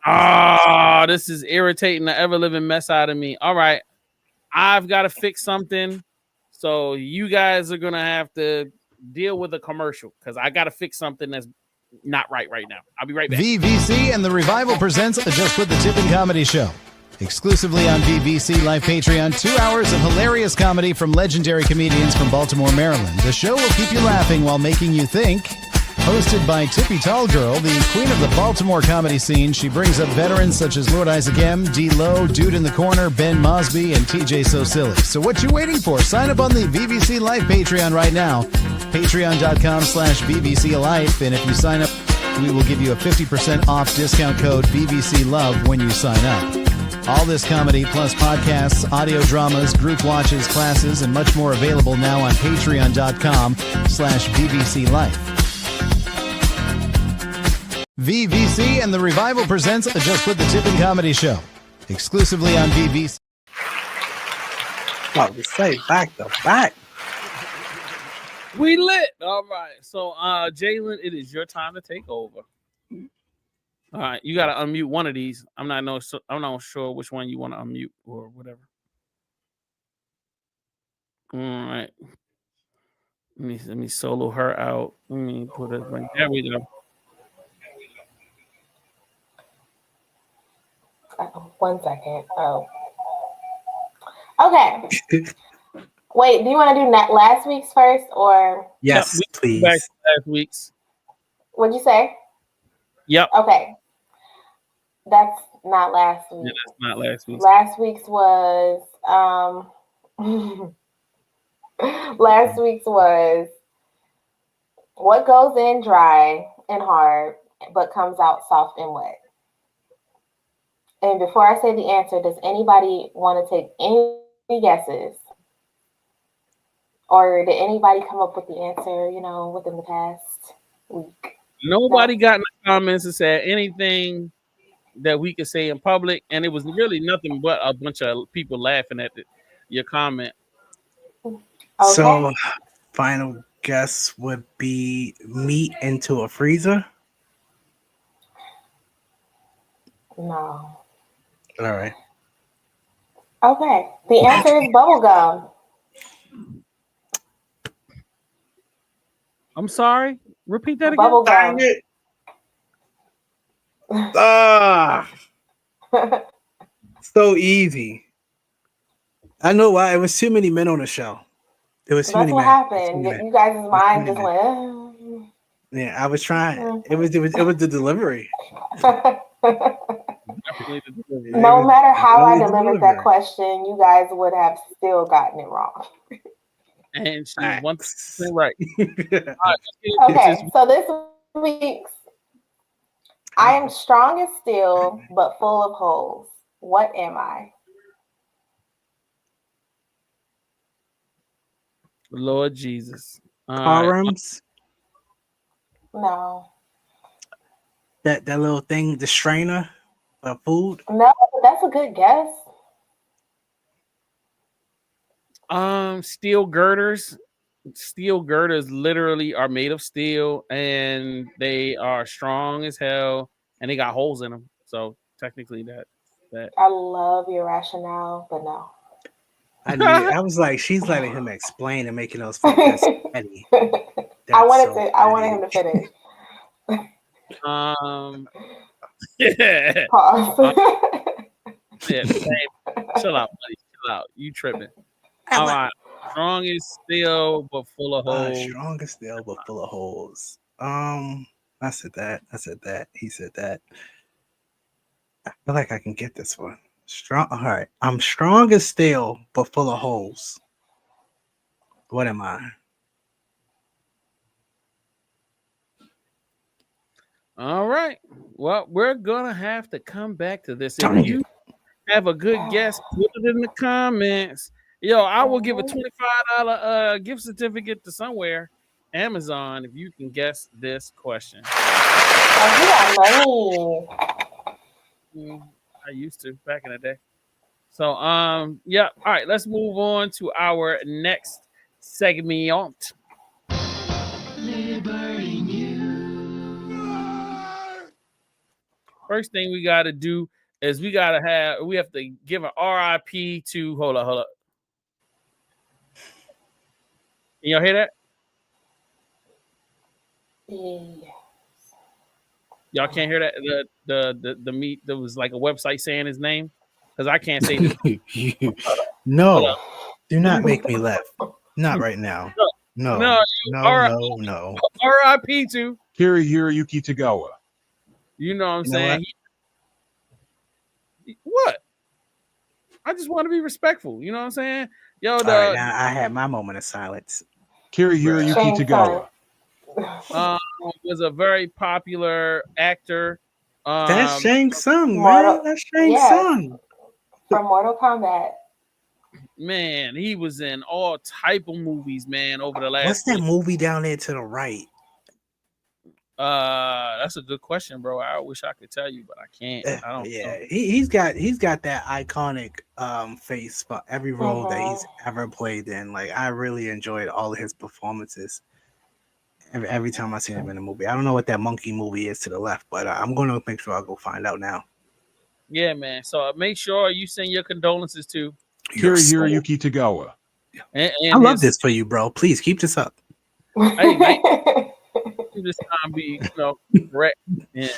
Ah, this is irritating the ever living mess out of me. All right, I've got to fix something, so you guys are gonna have to deal with a commercial because I got to fix something that's not right now. I'll be right back. VVC and the Revival presents a Just Put the Tip in Comedy Show. Exclusively on VVC Live Patreon, 2 hours of hilarious comedy from legendary comedians from Baltimore, Maryland. The show will keep you laughing while making you think. Hosted by Tippy Tall Girl, the queen of the Baltimore comedy scene, she brings up veterans such as Lord Isaac M., D-Lo, Dude in the Corner, Ben Mosby, and TJ So Silly. So what you waiting for? Sign up on the VVC Live Patreon right now. Patreon.com/VVCLife. And if you sign up, we will give you a 50% off discount code VVCLove when you sign up. All this comedy plus podcasts, audio dramas, group watches, classes, and much more available now on patreon.com/VVCLife. VVC and the Revival presents a Just Put the Tip in Comedy Show. Exclusively on VVC. Oh, we say back to back. We lit. All right. So, Jalen, it is your time to take over. All right, you got to unmute one of these. I'm not sure which one you want to unmute or whatever. All right. Let me solo her out. Let me put it right there. We go. 1 second. Oh. Okay. Wait, do you want to do last week's first or? Yes, please. Back to last week's. What'd you say? Yep. Okay. That's not last week. Yeah, that's not last week. Last week's was last week's was what goes in dry and hard but comes out soft and wet. And before I say the answer, does anybody want to take any guesses? Or did anybody come up with the answer, within the past week? Nobody got in the comments and said anything that we could say in public, and it was really nothing but a bunch of people laughing at your comment. Okay. So, final guess would be meat into a freezer. No. All right. Okay. The answer is bubblegum. I'm sorry. Repeat that again. Bubblegum. So easy. I know why. It was too many men on the show. It was too That's many what men. happened. You guys' mind just went. Yeah, I was trying. It was the delivery. No matter how I delivered that question, you guys would have still gotten it wrong. And she's 1% right. Okay, so this week's I am strong as steel, but full of holes. What am I? Lord Jesus. Arms. No. That little thing, the strainer of food. No, that's a good guess. Steel girders. Steel girders literally are made of steel, and they are strong as hell, and they got holes in them. So technically, that. I love your rationale, but no. I was like, she's letting him explain and making us focus. I wanted him to finish. Yeah. Pause. Yeah, chill out, buddy. Chill out. You tripping. All right. Strongest still, but full of holes. Strongest still, but full of holes. I said that. He said that. I feel like I can get this one. Strong. All right. I'm strong as steel, but full of holes. What am I? All right. Well, we're gonna have to come back to this. If you have a good guess, put it in the comments. Yo, I will give a $25 gift certificate to somewhere, Amazon, if you can guess this question. Oh, I used to back in the day. So, yeah. All right, let's move on to our next segment. First thing we got to do is we have to give an RIP to. Hold up. Can y'all hear that? Yes. Y'all can't hear that? The meet there was like a website saying his name because I can't say this. No, do not make me laugh. Not right now. No. R.I.P. to Cary-Hiroyuki Tagawa. You know what I'm saying? What? I just want to be respectful. You know what I'm saying? Yo, All right, now I had my moment of silence. Cary-Hiroyuki Tagawa. Was a very popular actor. That's Shang Tsung, man. That's Shang Tsung. From Mortal Kombat. Man, he was in all type of movies, man, over the last. What's that movie down there to the right? That's a good question, bro. I wish I could tell you, but I can't. I don't know. He's got that iconic face for every role that he's ever played in. Like, I really enjoyed all of his performances. Every time I see him in a movie. I don't know what that monkey movie is to the left, but I'm going to make sure I go find out now. Yeah, man. So make sure you send your condolences to Cary-Hiroyuki Tagawa. And I love this for you, bro. Please keep this up. Hey, man. This time be, correct and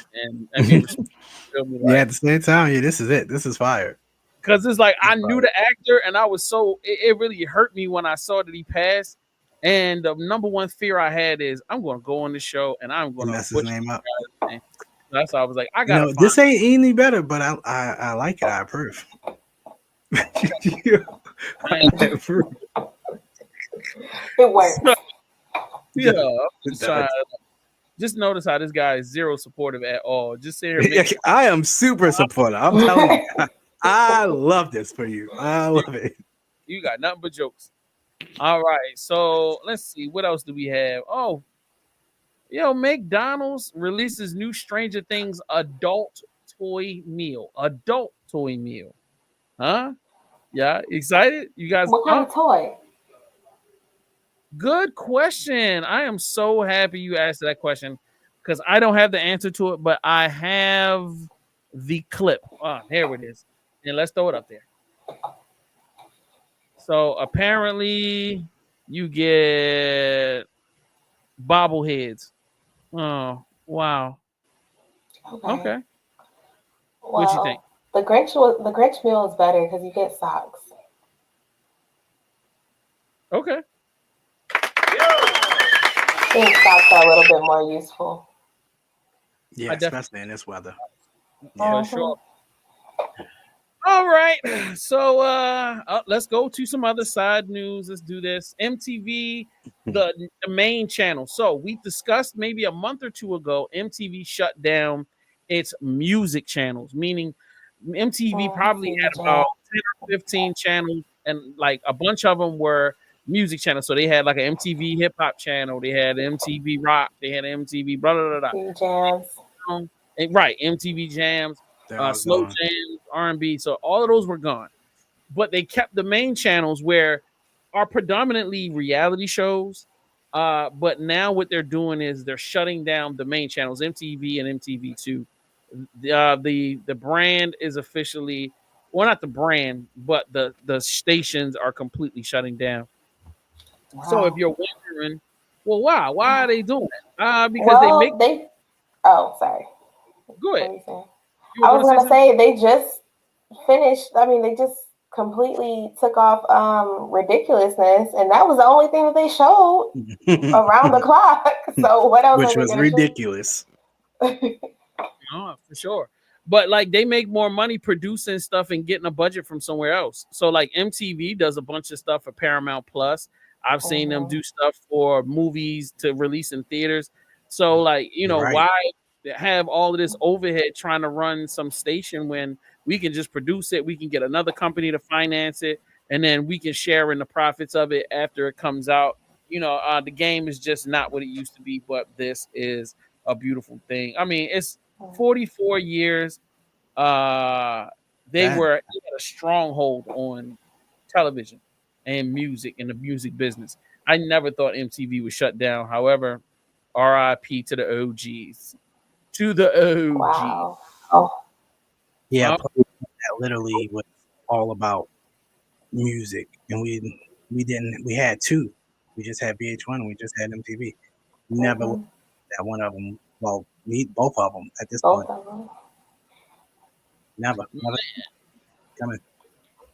be respectful. Yeah, at the same time, this is it. This is fire. Because it's like I knew the actor, and I was it really hurt me when I saw that he passed. And the number one fear I had is I'm going to go on the show and I'm going to mess his name up. That's why I was like, I got this ain't any better, but I like it. I approve. It works. Yeah, just notice how this guy is zero supportive at all. Just sit here. I am super supportive. I'm telling you, I love this for you. I love it. You got nothing but jokes. All right, so let's see. What else do we have? Oh, McDonald's releases new Stranger Things adult toy meal. Adult toy meal. Huh? Yeah, excited? You guys? What kind of toy? Good question. I am so happy you asked that question because I don't have the answer to it, but I have the clip. Here it is. And let's throw it up there. So apparently you get bobbleheads. Oh, wow. Okay. Well, what you think? The Grinch meal is better because you get socks. Okay. I think socks are a little bit more useful. Yeah, especially in this weather. Yeah, sure. All right, so let's go to some other side news. Let's do this. MTV, the main channel. So we discussed maybe a month or two ago, MTV shut down its music channels, meaning MTV probably had about 10 or 15 channels, and like a bunch of them were music channels. So they had like an MTV hip hop channel, they had MTV rock, they had MTV blah blah blah blah. Jams. Right, MTV jams. Slow jams, R&B, so all of those were gone, but they kept the main channels where are predominantly reality shows. But now what they're doing is they're shutting down the main channels, MTV and MTV2. The brand is officially, well, not the brand, but the stations are completely shutting down. Wow. So if you're wondering, well, why are they doing it? Because they make Oh, sorry. Go ahead. I was gonna say they just finished. I mean, they just completely took off Ridiculousness, and that was the only thing that they showed around the clock. So what else? Which are they was gonna ridiculous. Oh, for sure. But like they make more money producing stuff and getting a budget from somewhere else. So like MTV does a bunch of stuff for Paramount Plus. I've seen them do stuff for movies to release in theaters. So like, you know, Right. why have all of this overhead trying to run some station when we can just produce it, we can get another company to finance it, and then we can share in the profits of it after it comes out. You know, the game is just not what it used to be, but this is a beautiful thing. I mean, it's 44 years. They Damn. had a stronghold on television and music and the music business. I never thought MTV was shut down. However, RIP to the OGs. To the OGs. Wow. Oh. Yeah, that literally was all about music, and we had two. We just had VH1 and we just had MTV. We never that one of them. Well, both of them at this point. Never coming.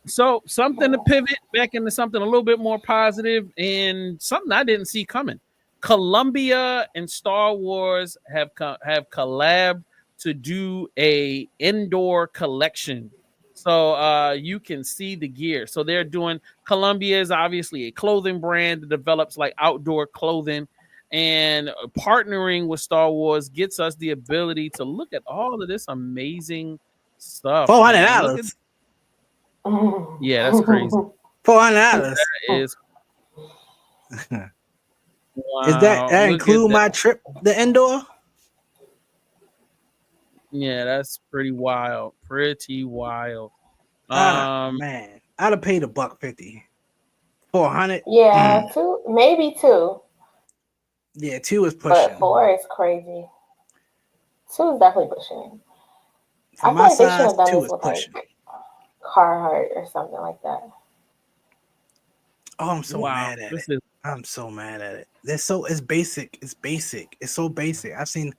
So something to pivot back into something a little bit more positive and something I didn't see coming. Columbia and Star Wars have collabed to do a indoor collection. So you can see the gear. So they're doing, Columbia is obviously a clothing brand that develops like outdoor clothing, and partnering with Star Wars gets us the ability to look at all of this amazing stuff. $400. Yeah, that's crazy. $400. That is. Is that include my trip, the indoor? Yeah, that's pretty wild. Pretty wild. Man, I'd have paid $150. 400. Yeah, two, maybe two. Yeah, 2 is pushing. But 4 is crazy. 2 is definitely pushing. For I feel my like they should size, have done 2 this is with pushing. like Carhartt or something like that. Oh, I'm so mad at it. I'm so mad at it. It's basic. It's basic. It's so basic. I've seen.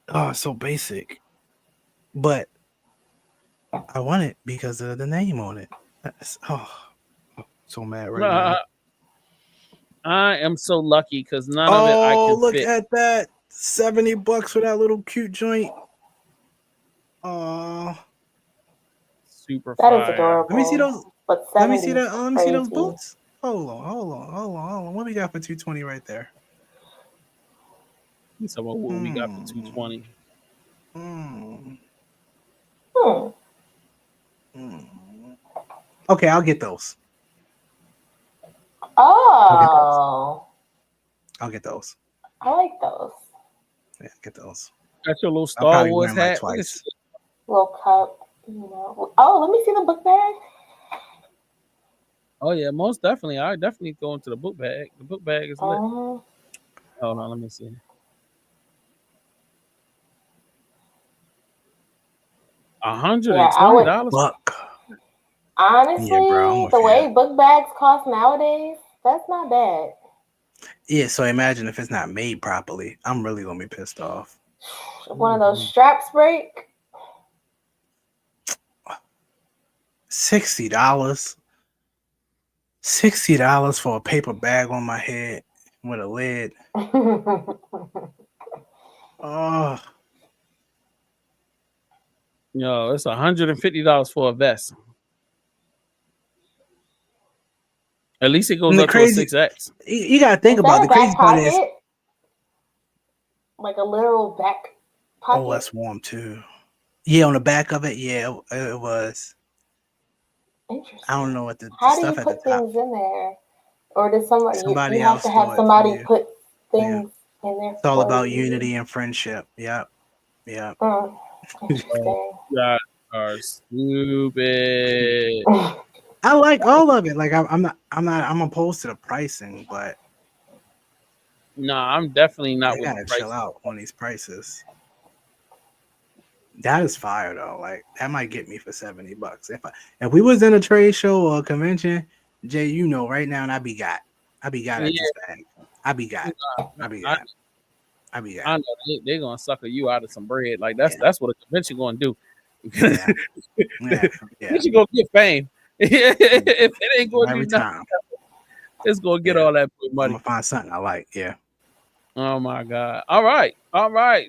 Oh, it's so basic. But I want it because of the name on it. I'm so mad right now. I am so lucky because none of it I can look fit. at that. $70 for that little cute joint. Oh, super That fire. is adorable. Let me see those. But Let me see that. 70 Let me see those crazy. boots. Hold on. What we got for 220 right there? So what we got for 220? Okay, I'll get those. Oh, I'll get those. I like those. Yeah, get those. Got your little I'll Star probably Wars wear 'em, like, hat. twice. Little cup, you know. Oh, let me see the book bag. Oh yeah, most definitely. I definitely go into the book bag. The book bag is lit. Uh-huh. Hold on, let me see. $120. Honestly, Yeah, bro, I'm with the you. way book bags cost nowadays, that's not bad. Yeah, so imagine if it's not made properly. I'm really gonna be pissed off. If one of those straps break, $60. $60 for a paper bag on my head with a lid. Oh, Yo, it's $150 for a vest. At least it goes And the up crazy- to a 6X. you gotta think is about that the a crazy back part is. pocket? Like a literal back pocket? Oh, that's warm too. Yeah, on the back of it, yeah, it was. Interesting. I don't know what the How do you stuff at the put top. things in there? Or does somebody you have else to do have it somebody for you. put things in there? It's all for about you? unity and friendship. Yep. Interesting. You are stupid. I like all of it. Like I'm opposed to the pricing, but No, I'm definitely not they with gotta the price. chill out on these prices. That is fire though. Like that might get me for $70. If we was in a trade show or a convention, Jay, you know right now, and I be got at this bag. I be got. I mean, I know they're gonna sucker you out of some bread. Like that's what a convention gonna do. Convention gonna get fame. If it ain't gonna every do nothing, time it's gonna get all that money. I'm gonna find something I like. Yeah. Oh my God. All right.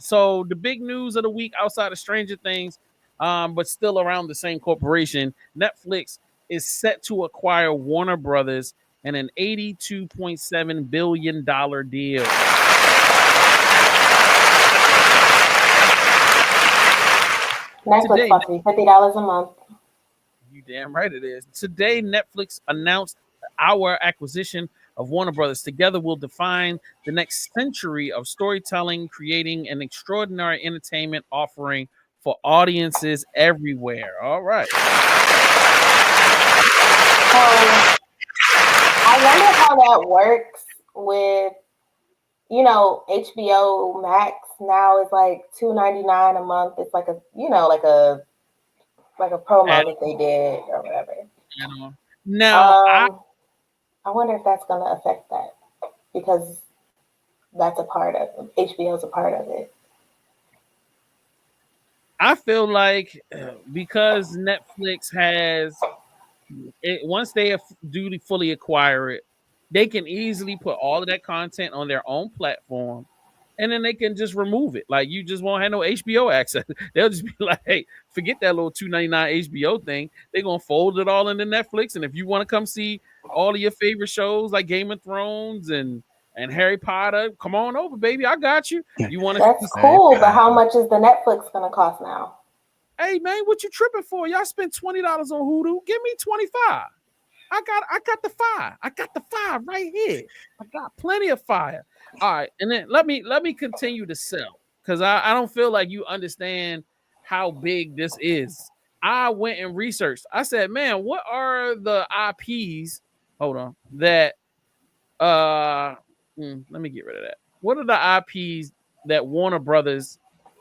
So the big news of the week outside of Stranger Things, but still around the same corporation, Netflix is set to acquire Warner Brothers in an $82.7 billion deal. Netflix costs me $50 a month. You damn right it is. Today, Netflix announced our acquisition of Warner Brothers. Together, we'll define the next century of storytelling, creating an extraordinary entertainment offering for audiences everywhere. All right. I wonder how that works with, HBO Max now is like $2.99 a month. It's like a promo that they did or whatever. Now, I wonder if that's going to affect that because that's a part of HBO's a part of it. I feel like because Netflix has once they do fully acquire it, they can easily put all of that content on their own platform, and then they can just remove it. Like you just won't have no HBO access. They'll just be like, "Hey, forget that little $2.99 HBO thing. They're gonna fold it all into Netflix, and if you want to come see all of your favorite shows like Game of Thrones and Harry Potter, come on over, baby. I got you. You want to? That's cool, but how much is the Netflix gonna cost now? Hey man, what you tripping for? Y'all spent $20 on Hulu. Give me $25. I got the fire. I got the fire right here. I got plenty of fire. All right, and then let me continue to sell because I don't feel like you understand how big this is. I went and researched. I said, man, what are the IPs? Hold on, that let me get rid of that. What are the IPs that Warner Brothers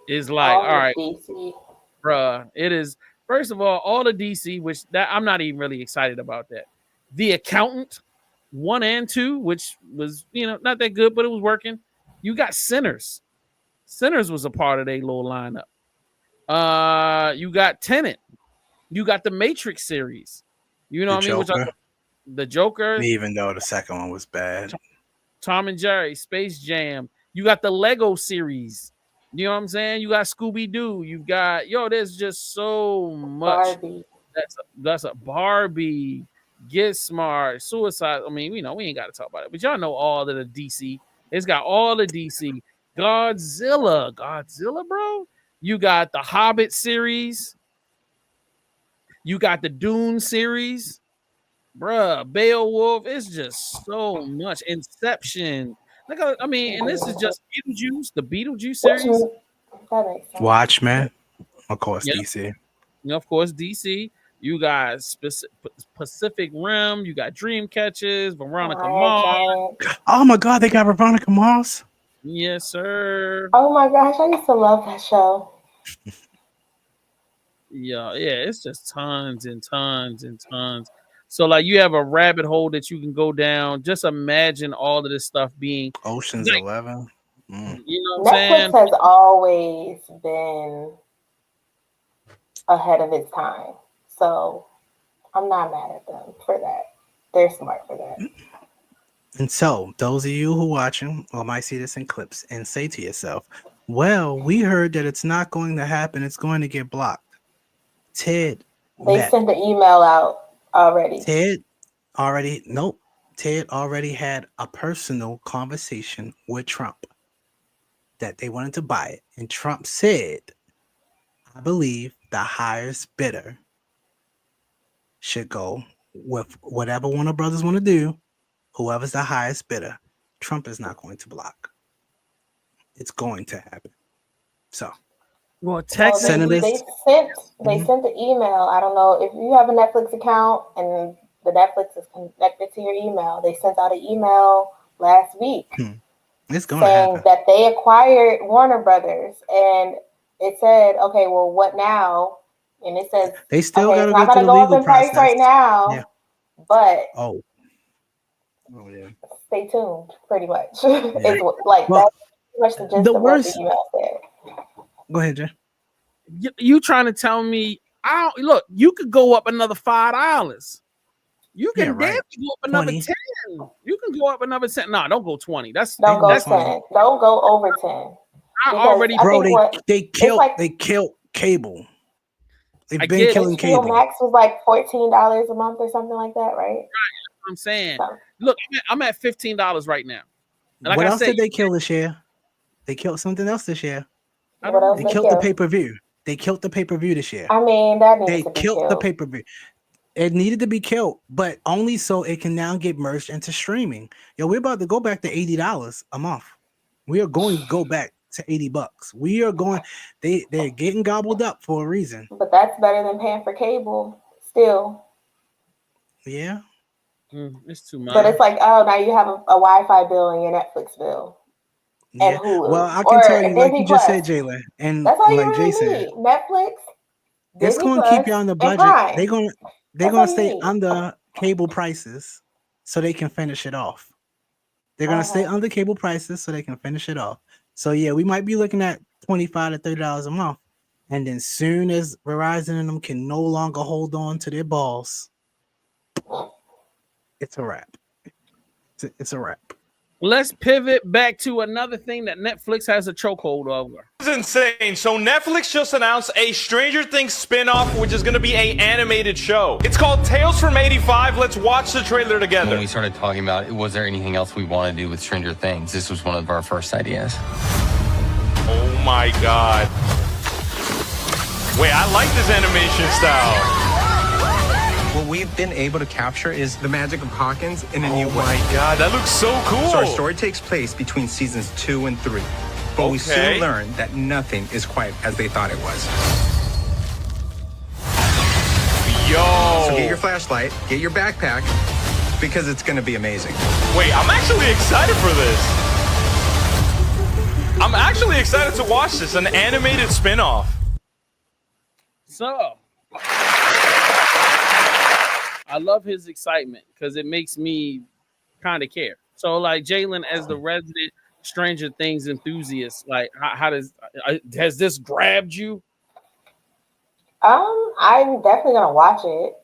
is like? All right, DC. Bruh, it is first of all the DC, which that I'm not even really excited about that. The Accountant 1 and 2, which was not that good, but it was working. You got Sinners. Sinners was a part of their little lineup. You got Tenet. You got the Matrix series. You know what I mean? The Joker. Even though the second one was bad. Tom and Jerry, Space Jam. You got the Lego series. You know what I'm saying? You got Scooby-Doo. You've got there's just so much. Barbie. That's a Barbie. Get Smart, Suicide. I mean, we ain't got to talk about it, but y'all know all of the DC. It's got all the DC. Godzilla, bro. You got the Hobbit series. You got the Dune series, bruh. Beowulf. It's just so much. Inception. And this is just Beetlejuice, the Beetlejuice series. Watchmen, of course, DC. Of course, DC. You got Pacific Rim. You got Dreamcatchers, Veronica Mars. Oh my God, they got Veronica Mars. Yes, sir. Oh my gosh, I used to love that show. Yeah, it's just tons and tons and tons. So like you have a rabbit hole that you can go down. Just imagine all of this stuff being Ocean's 11. You know what I'm saying? Netflix has always been ahead of its time. So I'm not mad at them for that. They're smart for that. And so those of you who watching or might see this in clips and say to yourself, well, we heard that it's not going to happen. It's going to get blocked. They sent the email out already. Ted already had a personal conversation with Trump that they wanted to buy it. And Trump said, I believe the highest bidder should go with whatever Warner Brothers want to do. Whoever's the highest bidder, Trump is not going to block. It's going to happen. So, Texas senators. They sent the email. I don't know if you have a Netflix account and the Netflix is connected to your email. They sent out an email last week it's going saying that they acquired Warner Brothers, and it said, "Okay, well, what now?" And it says they still got to go through the legal process right now, but yeah. Stay tuned. Pretty much, it's like that. much the gist The of what worst. the email said. Go ahead, Jay. You trying to tell me? Look. You could go up another $5. You can right. go up another 20. 10. You can go up another 10. No, don't go 20. That's Don't go that's 10. Don't go over 10. I Because already. I Bro, think they killed like, they killed cable. They've I been get it. killing HBO cable. Max was like $14 a month or something like that, right? I'm saying. So, Look, I'm at $15 right now. And like What I else said, did they kill this year? They killed something else this year. what else They they killed the killed? pay-per-view. They killed the pay-per-view this year. I mean, that They needed to be killed the killed. pay-per-view. It needed to be killed, but only so it can now get merged into streaming. Yo, we're about to go back to $80 a month. We are going to go back to $80. We are going. They're getting gobbled up for a reason. But that's better than paying for cable still. Yeah. It's too much. But it's like, oh, now you have a Wi-Fi bill and your Netflix bill. Yeah. And Hulu. Well, I can tell you, like Disney you just Plus. said, Jayla, and That's all you like Jay really said, need. Netflix, it's Disney going to Plus, keep you on the and budget. Prime. They're going That's all you stay need. under cable prices so they can finish it off. They're going to stay under cable prices so they can finish it off. So yeah, we might be looking at $25 to $30 a month, and then soon as Verizon and them can no longer hold on to their balls, it's a wrap. It's a wrap. Let's pivot back to another thing that Netflix has a chokehold over. This is insane. So Netflix just announced a Stranger Things spin-off, which is going to be an animated show. It's called Tales from 85. Let's watch the trailer together. When we started talking about it, was there anything else we want to do with Stranger Things? This was one of our first ideas. Oh my God. Wait, I like this animation style. What we've been able to capture is the magic of Hawkins in a new way. Oh my God, that looks so cool. So our story takes place between seasons 2 and 3. But we soon learn that nothing is quite as they thought it was. Yo. So get your flashlight, get your backpack, because it's going to be amazing. Wait, I'm actually excited for this. I'm actually excited to watch this, an animated spin-off. So, I love his excitement because it makes me kind of care. So, like Jalen, as the resident Stranger Things enthusiast, like how has this grabbed you? I'm definitely gonna watch it.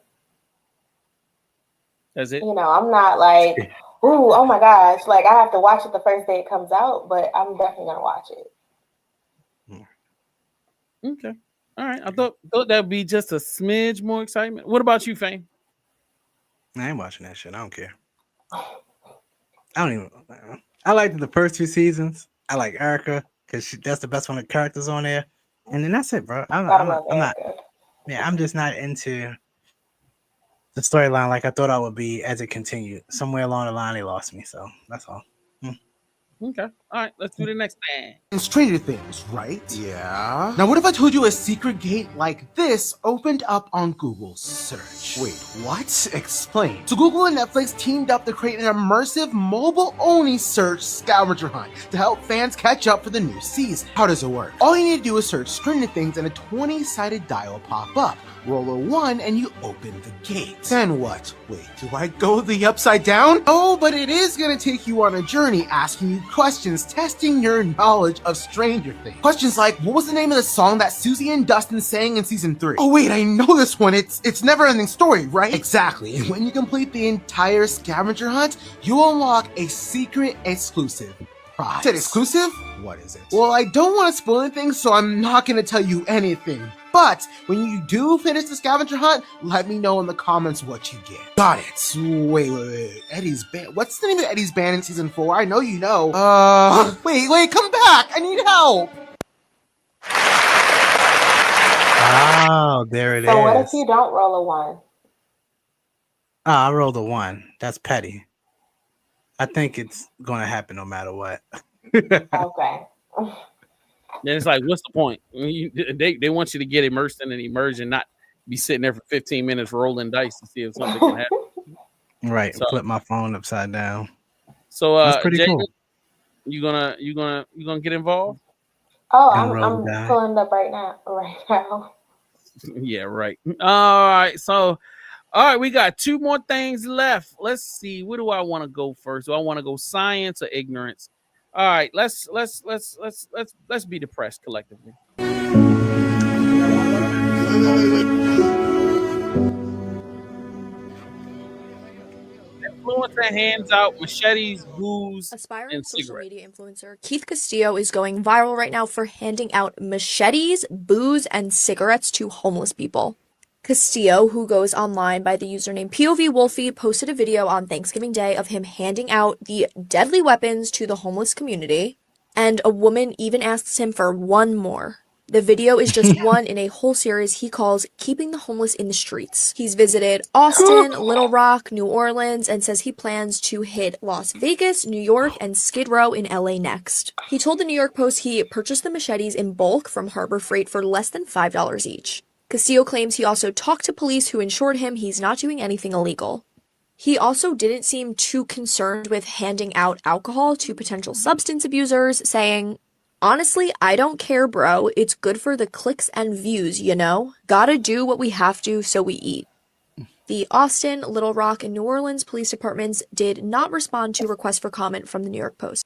Does it? You know, I'm not like, ooh, oh my gosh, like I have to watch it the first day it comes out, but I'm definitely gonna watch it. Okay. All right. I thought that'd be just a smidge more excitement. What about you, Fame? I ain't watching that shit. I don't care. I liked the first 2 seasons. I like Erica because that's the best one of the characters on there. And then that's it, bro. I'm not. Yeah, I'm just not into the storyline like I thought I would be as it continued. Somewhere along the line, they lost me. So that's all. Okay. All right. Let's do the next thing. In Stranger Things, right? Yeah. Now, what if I told you a secret gate like this opened up on Google search? Wait, what? Explain. So Google and Netflix teamed up to create an immersive mobile-only search scavenger hunt to help fans catch up for the new season. How does it work? All you need to do is search Stranger Things and a 20-sided die will pop up. Roll a 1 and you open the gate. Then what? Wait, do I go the upside down? Oh, but it is gonna take you on a journey asking you questions, testing your knowledge of Stranger Things. Questions like, what was the name of the song that Susie and Dustin sang in season 3? Oh wait, I know this one. It's Never Ending Story, right? Exactly. And when you complete the entire scavenger hunt, you unlock a secret exclusive prize. Is it exclusive? What is it? Well, I don't want to spoil anything, so I'm not gonna tell you anything. But when you do finish the scavenger hunt, let me know in the comments what you get. Got it. Wait. Eddie's band. What's the name of Eddie's band in season 4? I know you know. Wait, come back. I need help. Oh, there it is. So what if you don't roll a 1? I rolled a 1. That's petty. I think it's going to happen no matter what. Okay. Then it's like, what's the point? They want you to get immersed in an immersion, not be sitting there for 15 minutes rolling dice to see if something can happen. Right. So, flip my phone upside down. So that's pretty Jalen, cool. You gonna get involved? Oh, I'm pulling it up right now. Yeah, right. All right, we got 2 more things left. Let's see. Where do I want to go first? Do I want to go science or ignorance? All right, let's be depressed collectively. Influencer hands out machetes, booze, Aspiring and social cigarettes. media influencer Keith Castillo is going viral right now for handing out machetes, booze, and cigarettes to homeless people. Castillo, who goes online by the username POV Wolfie, posted a video on Thanksgiving Day of him handing out the deadly weapons to the homeless community, and a woman even asks him for one more. The video is just one in a whole series he calls Keeping the Homeless in the Streets. He's visited Austin, Little Rock, New Orleans, and says he plans to hit Las Vegas, New York, and Skid Row in LA next. He told the New York Post he purchased the machetes in bulk from Harbor Freight for less than $5 each. Castillo claims he also talked to police who assured him he's not doing anything illegal. He also didn't seem too concerned with handing out alcohol to potential substance abusers, saying, "Honestly, I don't care, bro. It's good for the clicks and views, you know? Gotta do what we have to so we eat." The Austin, Little Rock, and New Orleans police departments did not respond to requests for comment from the New York Post.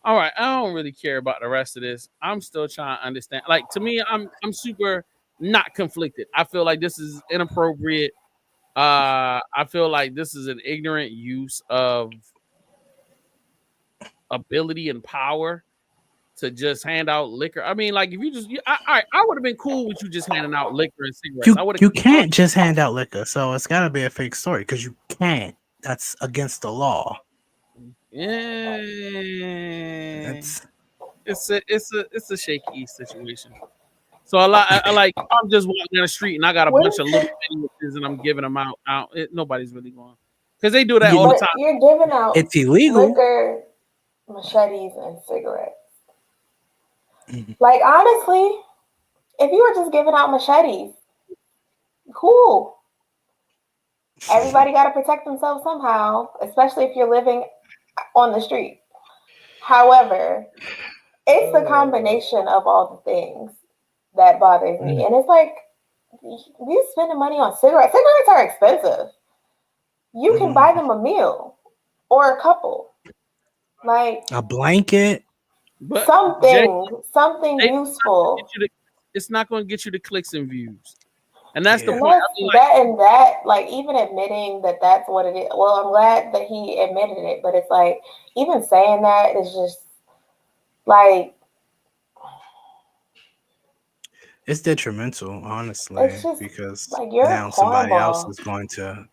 All right, I don't really care about the rest of this. I'm still trying to understand. Like, to me, I'm super not conflicted. I feel like this is inappropriate. I feel like this is an ignorant use of ability and power to just hand out liquor. I mean, like, if you just, I would have been cool with you just handing out liquor and cigarettes. You can't just hand out liquor, so it's got to be a fake story because you can't. That's against the law. Yeah, it's a shaky situation. So I'm just walking down the street and I got a bunch of little sandwiches and I'm giving them out. Nobody's really going because they do that all the time. You're giving out it's illegal. Liquor, machetes, and cigarettes. Like, honestly, if you were just giving out machetes, cool. Everybody got to protect themselves somehow, especially if you're living on the street. However, it's the combination of all the things that bothers me. And it's like, you spending money on cigarettes. Cigarettes are expensive. You can buy them a meal or a couple. Like a blanket. But something useful. It's not going to get you the clicks and views. And that's the And point. like, even admitting that that's what it is. Well, I'm glad that he admitted it, but it's like, even saying that is just like, it's detrimental, honestly, because like, now somebody else is going to.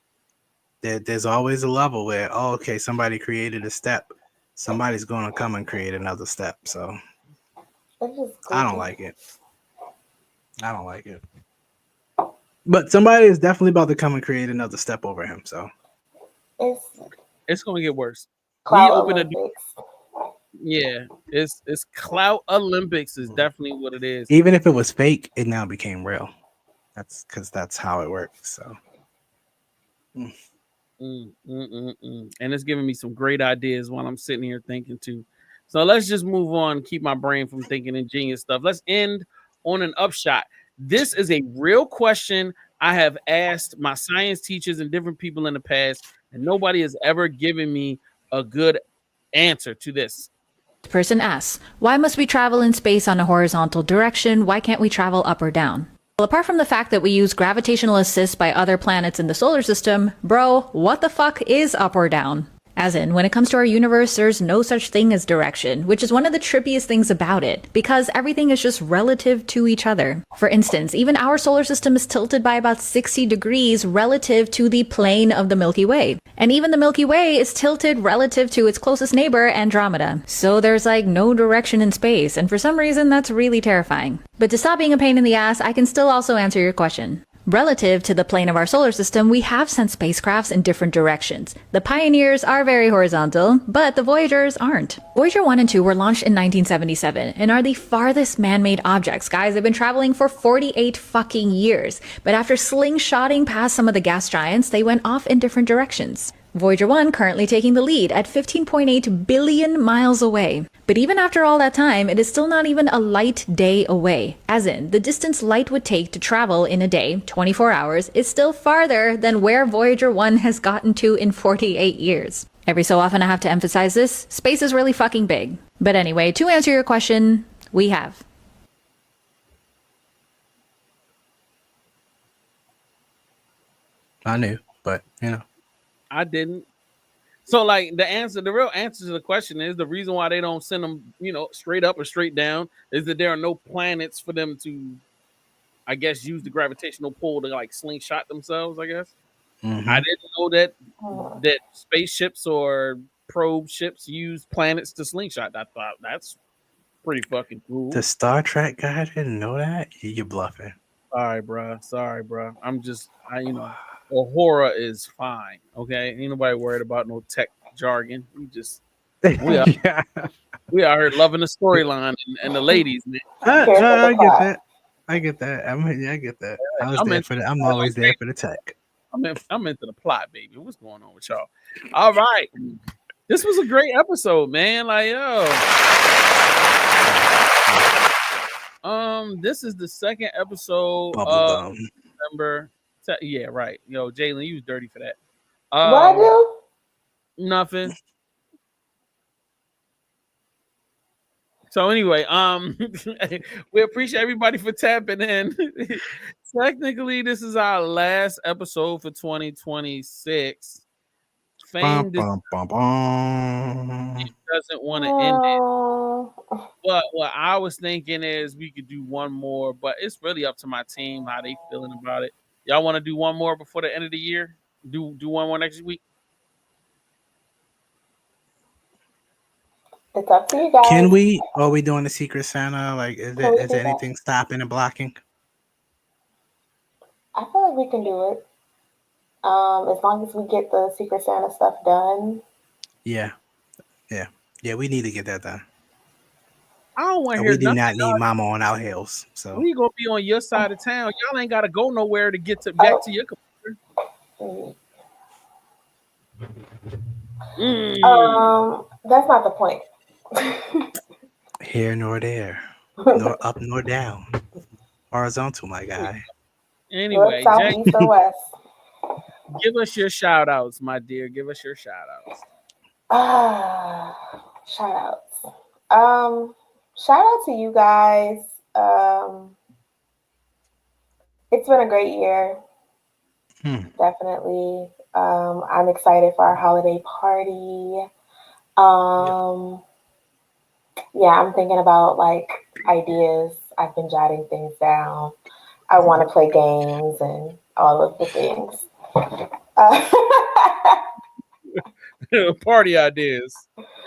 There's always a level where, okay, somebody created a step, somebody's going to come and create another step. So I don't like it. But somebody is definitely about to come and create another step over him. So it's going to get worse. Clout Olympics. Yeah, it's Clout Olympics is definitely what it is. Even if it was fake, it now became real. That's because that's how it works. So. And it's giving me some great ideas while I'm sitting here thinking too. So let's just move on, keep my brain from thinking ingenious stuff. Let's end on an upshot. This is a real question I have asked my science teachers and different people in the past, and nobody has ever given me a good answer to this. Person asks, why must we travel in space on a horizontal direction? Why can't we travel up or down? Well, apart from the fact that we use gravitational assist by other planets in the solar system, bro, what the fuck is up or down? As in, when it comes to our universe, there's no such thing as direction, which is one of the trippiest things about it, because everything is just relative to each other. For instance, even our solar system is tilted by about 60 degrees relative to the plane of the Milky Way. And even the Milky Way is tilted relative to its closest neighbor, Andromeda. So there's like no direction in space, and for some reason that's really terrifying. But to stop being a pain in the ass, I can still also answer your question. Relative to the plane of our solar system, we have sent spacecrafts in different directions. The Pioneers are very horizontal, but the Voyagers aren't. Voyager 1 and 2 were launched in 1977 and are the farthest man-made objects. Guys, they've been traveling for 48 fucking years. But after slingshotting past some of the gas giants, they went off in different directions. Voyager 1 currently taking the lead at 15.8 billion miles away. But even after all that time, it is still not even a light day away. As in, the distance light would take to travel in a day, 24 hours, is still farther than where Voyager 1 has gotten to in 48 years. Every so often I have to emphasize this, space is really fucking big. But anyway, to answer your question, we have. I knew, but I didn't. So, like, the real answer to the question is the reason why they don't send them, straight up or straight down is that there are no planets for them to, I guess, use the gravitational pull to like slingshot themselves. I guess I didn't know that spaceships or probe ships use planets to slingshot. I thought that's pretty fucking cool. The Star Trek guy didn't know that. You're bluffing. Sorry, bro. I'm just, Uhura is fine. Okay, ain't nobody worried about no tech jargon. We out here loving the storyline and the ladies, man. I get that. I get that. I'm always there for the tech. I'm into the plot, baby. What's going on with y'all? All right, this was a great episode, man. Like, this is the second episode of December. Yeah, right. Yo, Jalen, you was dirty for that. What I do? Nothing. So anyway, we appreciate everybody for tapping in. Technically, this is our last episode for 2026. Fame doesn't want to end it. But what I was thinking is we could do one more, but it's really up to my team how they feeling about it. Y'all want to do one more before the end of the year? Do one more next week? It's up to you guys. Can we? Are we doing the Secret Santa? Like, is there anything stopping and blocking? I feel like we can do it. As long as we get the Secret Santa stuff done. Yeah. We need to get that done. I don't want to hear. We do not need Mama on our hills. So we gonna be on your side of town. Y'all ain't gotta go nowhere to get back to your computer. That's not the point. Here nor there, nor up nor down, horizontal, my guy. Anyway, North, south, east, or west. Give us your shout outs, my dear. Give us your shout outs. Shout outs. Shout out to you guys. It's been a great year. Definitely. I'm excited for our holiday party. I'm thinking about like ideas. I've been jotting things down. I want to play games and all of the things. Party ideas.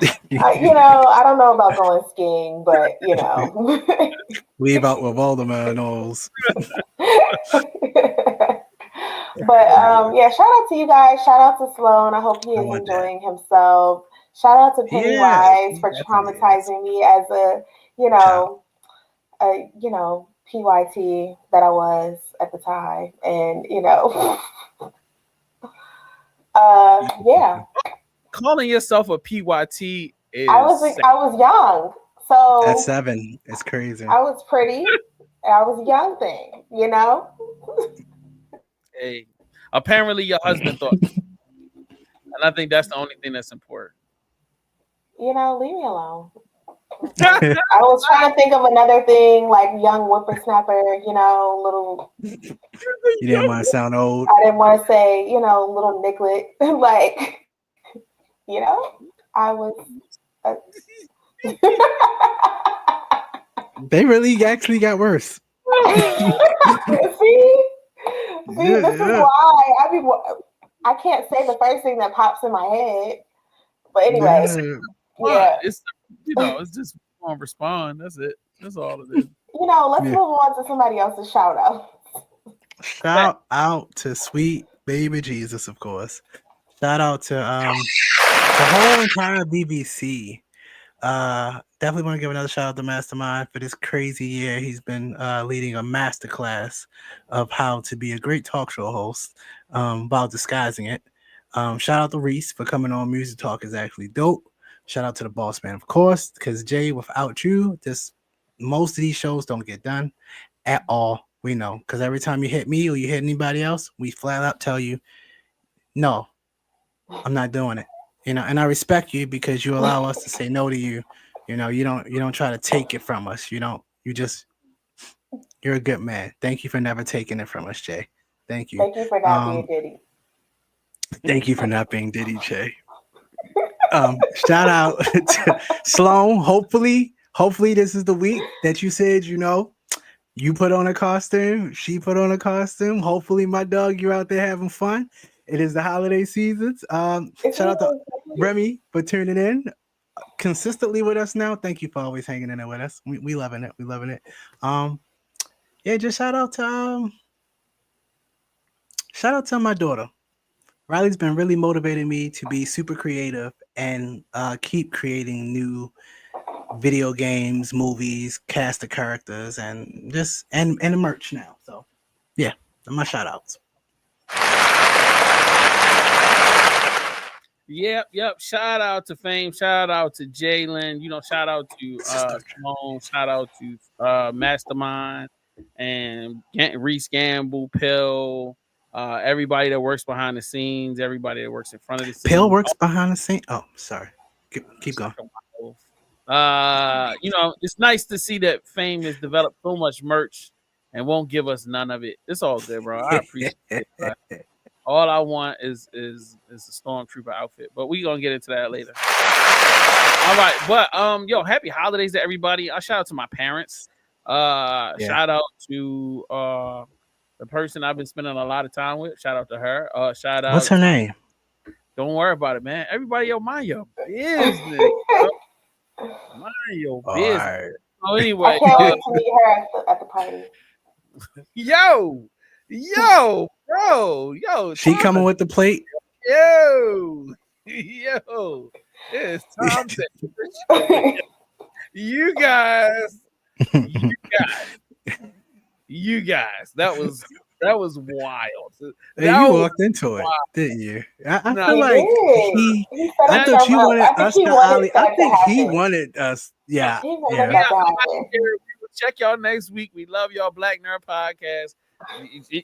I don't know about going skiing, but leave out with Voldemort knows. But shout out to you guys. Shout out to Sloan. I hope he is enjoying himself. Shout out to Pennywise for traumatizing me as a PYT that I was at the time, and calling yourself a PYT is. I was young, so at 7, it's crazy. I was pretty. I was a young thing, Hey, apparently your husband thought, and I think that's the only thing that's important. Leave me alone. I was trying to think of another thing, like young whippersnapper, little. You didn't want to sound old. I didn't want to say, little Nicklet. Like, I was. They really actually got worse. See, this is why I can't say the first thing that pops in my head. But anyway, it's it's just on respond. That's it. That's all it is. Let's move on to somebody else's shout out. Shout out to sweet baby Jesus, of course. Shout out to the whole entire BBC. Definitely want to give another shout out to Mastermind for this crazy year. He's been leading a masterclass of how to be a great talk show host while disguising it. Shout out to Reese for coming on. Music Talk is actually dope. Shout out to the boss man, of course, because Jay, without you, most of these shows don't get done at all. We know, because every time you hit me or you hit anybody else, we flat out tell you, no, I'm not doing it. And I respect you because you allow us to say no to you. You don't try to take it from us. You're a good man. Thank you for never taking it from us, Jay. Thank you. Thank you for not being Diddy. Thank you for not being Diddy, Jay. Shout out to Sloan. Hopefully this is the week that you said, you put on a costume, she put on a costume. Hopefully, my dog, you're out there having fun. It is the holiday seasons. Shout out to Remy for tuning in consistently with us now. Thank you for always hanging in there with us. We loving it. We loving it. Just shout out to my daughter. Riley's been really motivating me to be super creative and keep creating new video games, movies, cast of characters, and the merch now. So yeah, my shout outs. Yep. Shout out to Fame. Shout out to Jalen. Shout out to Simone. Shout out to Mastermind and Reese Gamble, Pill. Everybody that works behind the scenes, everybody that works in front of the scenes. Pill works behind the scenes. Oh, sorry. Keep going. It's nice to see that Fame has developed so much merch and won't give us none of it. It's all good, bro. I appreciate it. Bro. All I want is a Stormtrooper outfit, but we gonna get into that later. All right, but happy holidays to everybody. I shout out to my parents. Shout out to the person I've been spending a lot of time with. Shout out to her. Shout out. What's her name? Don't worry about it, man. Everybody, mind your business. Mind your business. Right. So anyway, I can't wait to meet her at the party. Yo, bro. She coming with the plate? Yo. It's time to you guys. That was wild. You walked into it, didn't you? I feel like I thought you wanted us to Ali. I think he wanted us. Yeah. Check y'all next week. We love y'all, Black Nerd Podcast.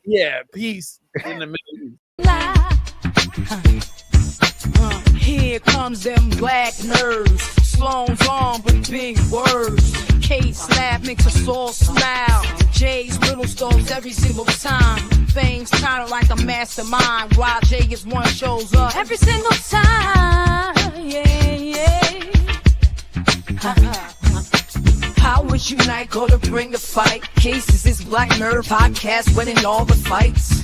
Yeah, peace in the middle. Here comes them black nerds. Sloan's on with big words. Kate's laugh makes us all smile. Jay's riddle stones every single time. Fame's kinda like a mastermind. While Jay gets one shows up every single time. Yeah. Powers unite, go to bring the fight. Cases is Black Nerd Podcast winning all the fights.